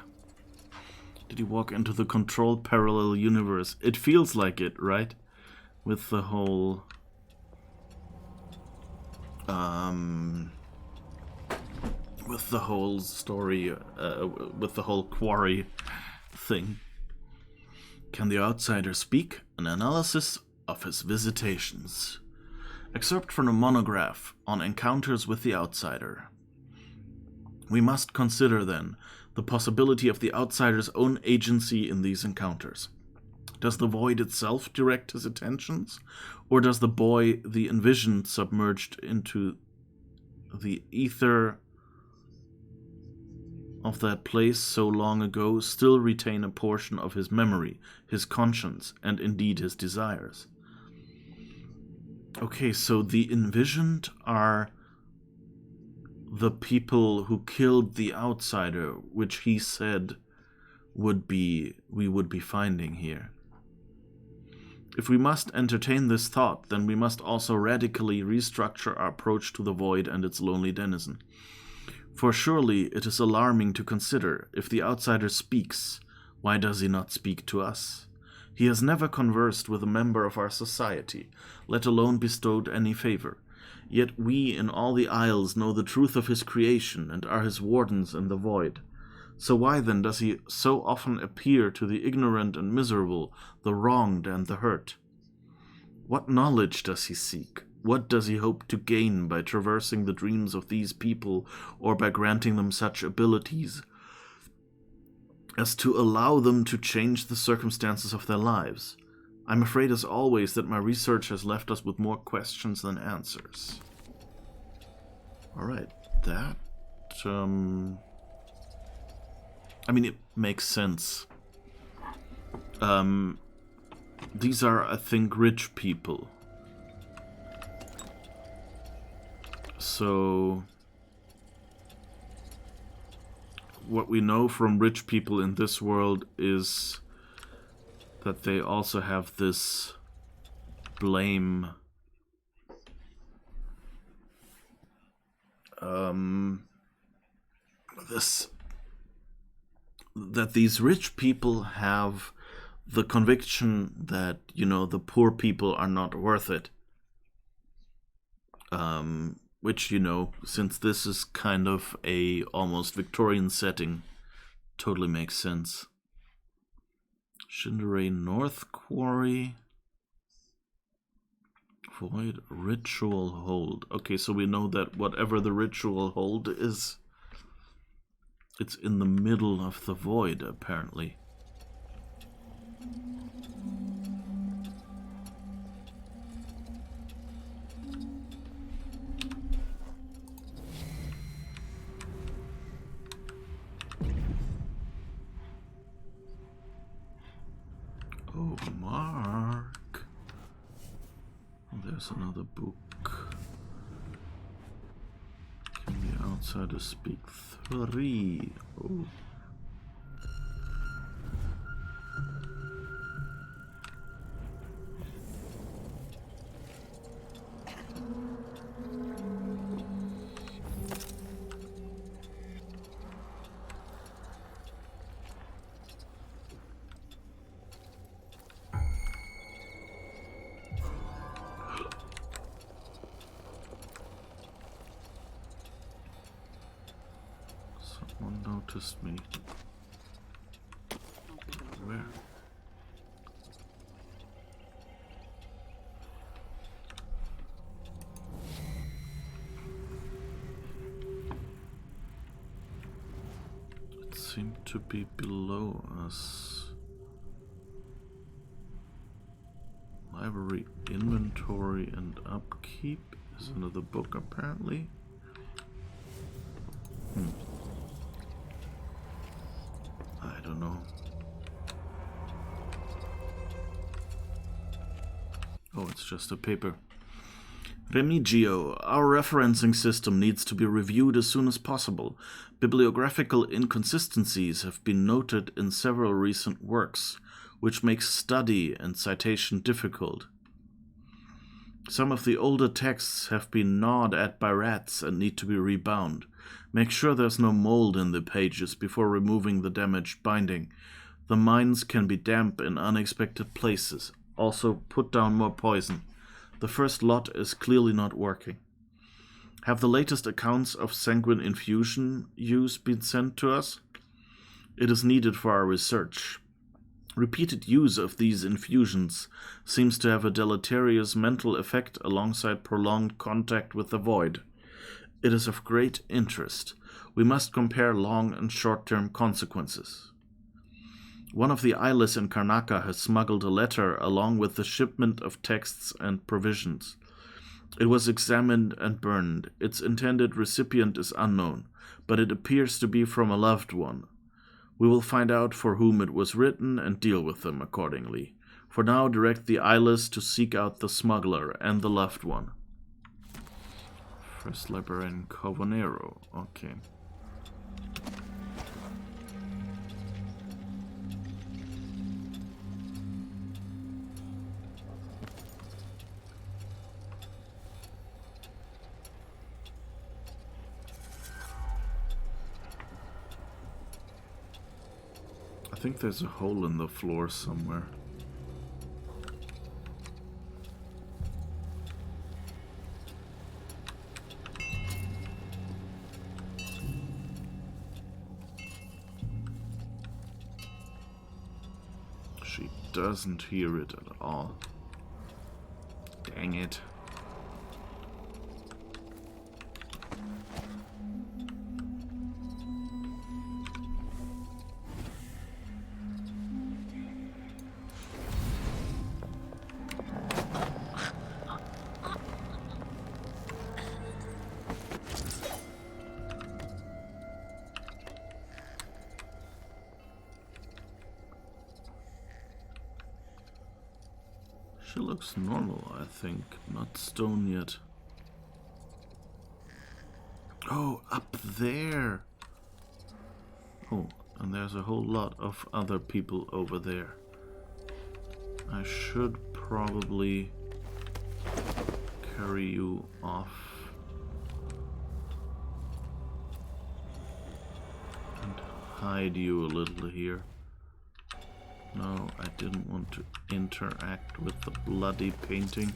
Did he walk into the controlled parallel universe? It feels like it, right? With the whole... with the whole story, with the whole Quarry thing. Can the outsider speak? An analysis of his visitations. Excerpt from a monograph on encounters with the outsider. We must consider, then, the possibility of the outsider's own agency in these encounters. Does the void itself direct his attentions? Or does the boy, the envisioned, submerged into the ether of that place so long ago, still retain a portion of his memory, his conscience, and indeed his desires? Okay, so the envisioned are the people who killed the outsider, which he said we would be finding here. If we must entertain this thought, then we must also radically restructure our approach to the void and its lonely denizen. For surely it is alarming to consider, if the outsider speaks, why does he not speak to us? He has never conversed with a member of our society, let alone bestowed any favor. Yet we in all the isles know the truth of his creation and are his wardens in the void. So why then does he so often appear to the ignorant and miserable, the wronged and the hurt? What knowledge does he seek? What does he hope to gain by traversing the dreams of these people, or by granting them such abilities as to allow them to change the circumstances of their lives? I'm afraid, as always, that my research has left us with more questions than answers. Alright, that... I mean, it makes sense. These are, I think, rich people. So... what we know from rich people in this world is that they also have this blame, that these rich people have the conviction that, you know, the poor people are not worth it. Which, you know, since this is kind of a almost Victorian setting, totally makes sense. Chandere North Quarry. Void Ritual Hold. Okay, so we know that whatever the Ritual Hold is, it's in the middle of the void, apparently. Oh, Mark. Oh, there's another book. Can the outsider speak 3? Oh. One noticed me. Where? It seemed to be below us. Library inventory and upkeep is another book apparently. I don't know. Oh, it's just a paper. Remigio, our referencing system needs to be reviewed as soon as possible. Bibliographical inconsistencies have been noted in several recent works, which makes study and citation difficult. Some of the older texts have been gnawed at by rats and need to be rebound. Make sure there's no mold in the pages before removing the damaged binding. The mines can be damp in unexpected places. Also, put down more poison. The first lot is clearly not working. Have the latest accounts of sanguine infusion use been sent to us? It is needed for our research. Repeated use of these infusions seems to have a deleterious mental effect alongside prolonged contact with the void. It is of great interest. We must compare long and short-term consequences. One of the eyeless in Karnaca has smuggled a letter along with the shipment of texts and provisions. It was examined and burned. Its intended recipient is unknown, but it appears to be from a loved one. We will find out for whom it was written and deal with them accordingly. For now, direct the eyeless to seek out the smuggler and the loved one. First librarian Covonero. Okay. I think there's a hole in the floor somewhere. She doesn't hear it at all. Dang it. She looks normal, I think. Not stone yet. Oh, up there! Oh, and there's a whole lot of other people over there. I should probably carry you off. And hide you a little here. No, I didn't want to interact with the bloody painting.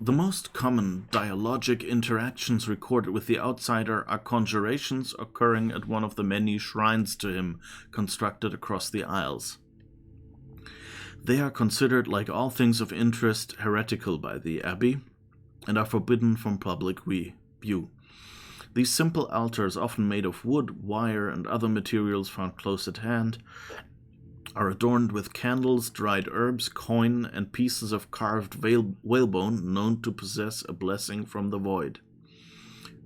The most common dialogic interactions recorded with the outsider are conjurations occurring at one of the many shrines to him constructed across the Isles. They are considered, like all things of interest, heretical by the Abbey, and are forbidden from public view. These simple altars, often made of wood, wire, and other materials found close at hand, are adorned with candles, dried herbs, coin, and pieces of carved whalebone known to possess a blessing from the void.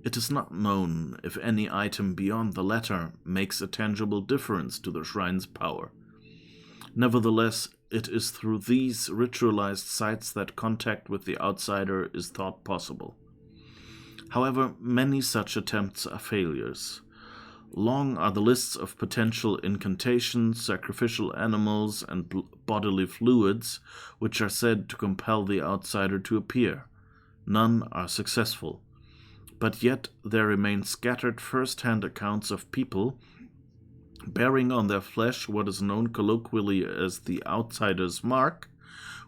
It is not known if any item beyond the latter makes a tangible difference to the shrine's power. Nevertheless, it is through these ritualized sites that contact with the outsider is thought possible. However, many such attempts are failures. Long are the lists of potential incantations, sacrificial animals, and bodily fluids which are said to compel the outsider to appear. None are successful. But yet there remain scattered first-hand accounts of people bearing on their flesh what is known colloquially as the outsider's mark,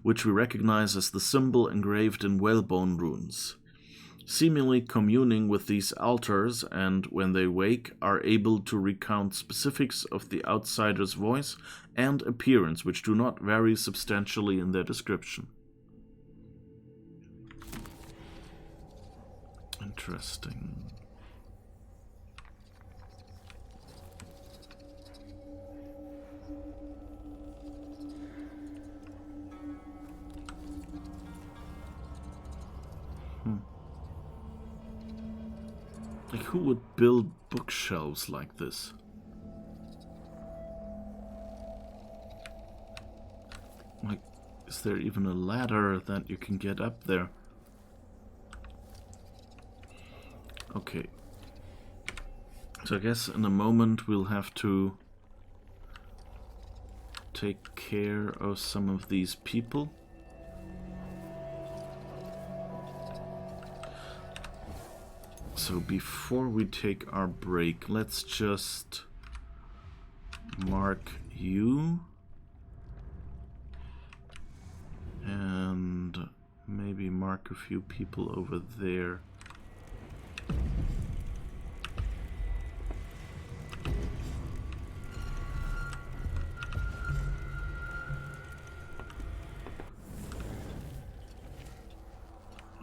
which we recognize as the symbol engraved in whalebone runes. Seemingly communing with these altars, and when they wake, are able to recount specifics of the outsider's voice and appearance, which do not vary substantially in their description. Interesting. Like, who would build bookshelves like this? Like, is there even a ladder that you can get up there? Okay. So I guess in a moment we'll have to take care of some of these people. So before we take our break, let's just mark you. And maybe mark a few people over there.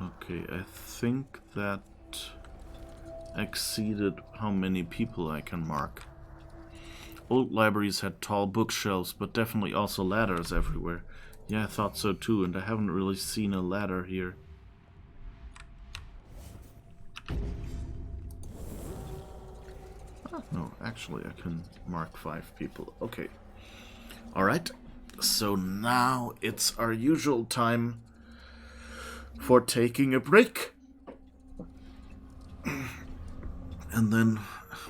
Okay, I think that exceeded how many people I can mark. Old libraries had tall bookshelves, but definitely also ladders everywhere. Yeah, I thought so too, and I haven't really seen a ladder here. Oh, no, actually I can mark 5 people. Okay. Alright, so now it's our usual time for taking a break. And then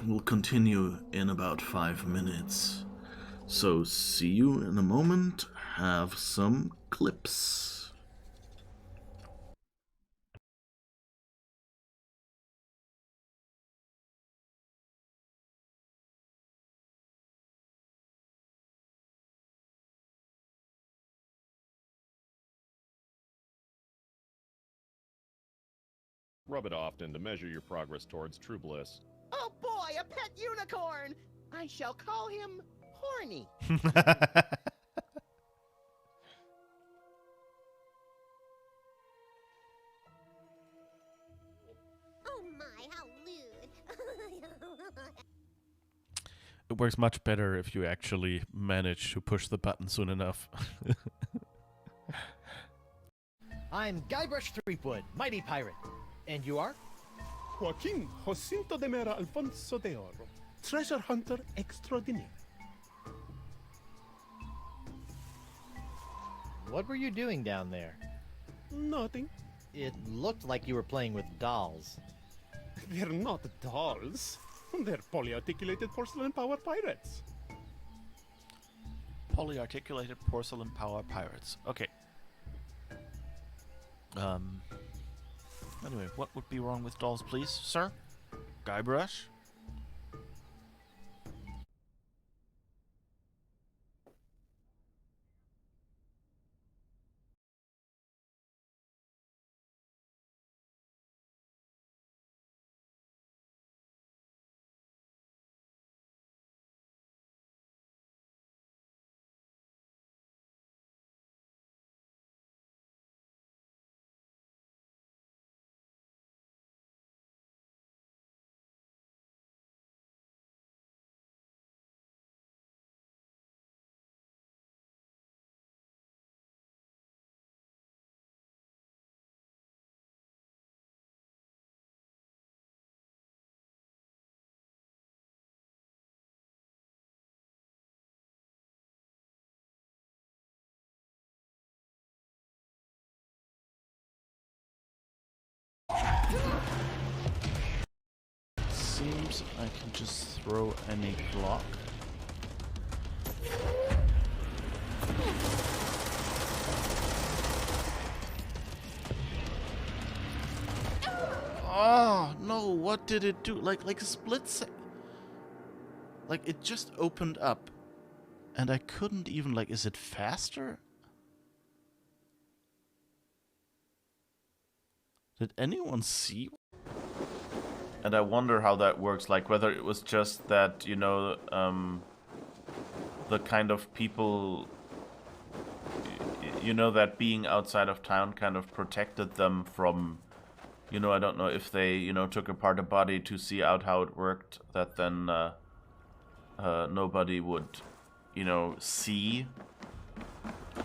we'll continue in about 5 minutes. So see you in a moment. Have some clips. Rub it often to measure your progress towards true bliss. Oh boy, a pet unicorn! I shall call him Horny. Oh my, how lewd. It works much better if you actually manage to push the button soon enough. I'm Guybrush Threepwood, mighty pirate. And you are? Joaquin Jacinto de Mera Alfonso de Oro, treasure hunter extraordinaire. What were you doing down there? Nothing. It looked like you were playing with dolls. They're not dolls. They're polyarticulated porcelain power pirates. Polyarticulated porcelain power pirates. Okay. Anyway, what would be wrong with dolls, please, sir? Guybrush? seems I can just throw any block. Oh no, what did it do? Like a split like it just opened up and I couldn't even, like, is it faster? Did anyone see? And I wonder how that works, like whether it was just that, you know, the kind of people, you know, that being outside of town kind of protected them from, you know, I don't know if they, you know, took apart a body to see out how it worked, that then nobody would, you know, see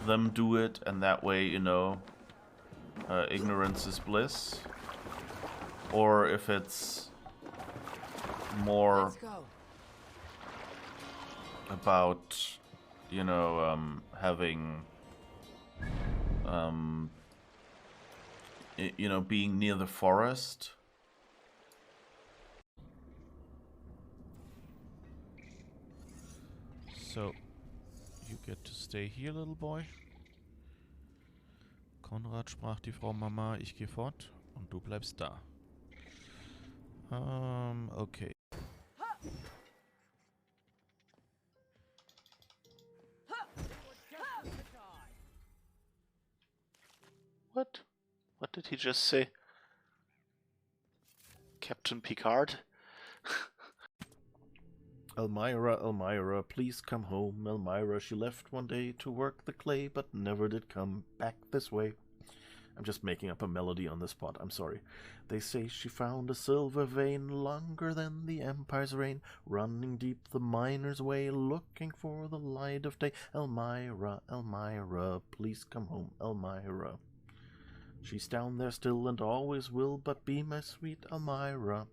them do it, and that way, you know, ignorance is bliss. Or if it's more about, you know, having, you know, being near the forest. So, you get to stay here, little boy. Konrad, sprach die Frau Mama, ich gehe fort und du bleibst da. Okay. What? What did he just say? Captain Picard? Elmira, Elmira, please come home. Elmira, she left one day to work the clay, but never did come back this way. I'm just making up a melody on the spot, I'm sorry. They say she found a silver vein longer than the Empire's reign, running deep the miner's way, looking for the light of day. Elmira, Elmira, please come home, Elmira. She's down there still and always will, but be my sweet Elmira.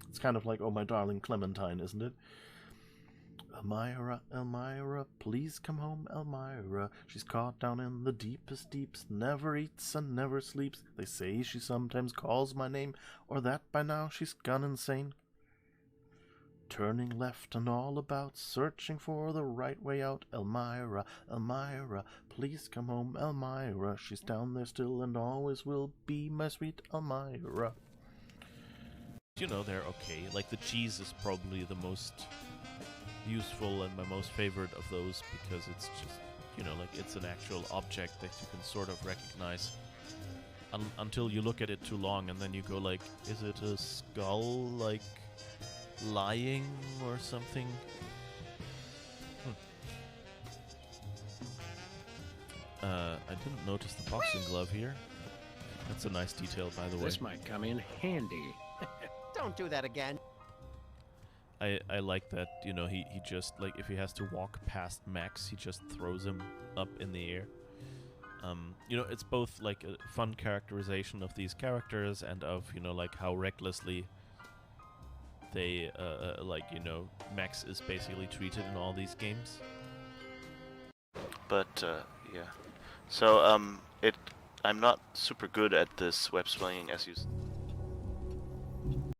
It's kind of like Oh My Darling Clementine, isn't it? Elmira, Elmira, please come home, Elmira. She's caught down in the deepest deeps, never eats and never sleeps. They say she sometimes calls my name, or that by now she's gone insane. Turning left and all about, searching for the right way out. Elmira, Elmira, please come home, Elmira. She's down there still and always will be my sweet Elmira. You know, they're okay. Like, the cheese is probably the most useful and my most favorite of those, because it's just, you know, like, it's an actual object that you can sort of recognize until you look at it too long, and then you go like, is it a skull, like, lying or something? I didn't notice the boxing glove here. That's a nice detail, by the way. This might come in handy. Don't do that again. I like that, you know, he just, like, if he has to walk past Max, he just throws him up in the air. You know, it's both, like, a fun characterization of these characters and of, you know, like, how recklessly they, like, you know, Max is basically treated in all these games. But, yeah. So, I'm not super good at this web swinging, as you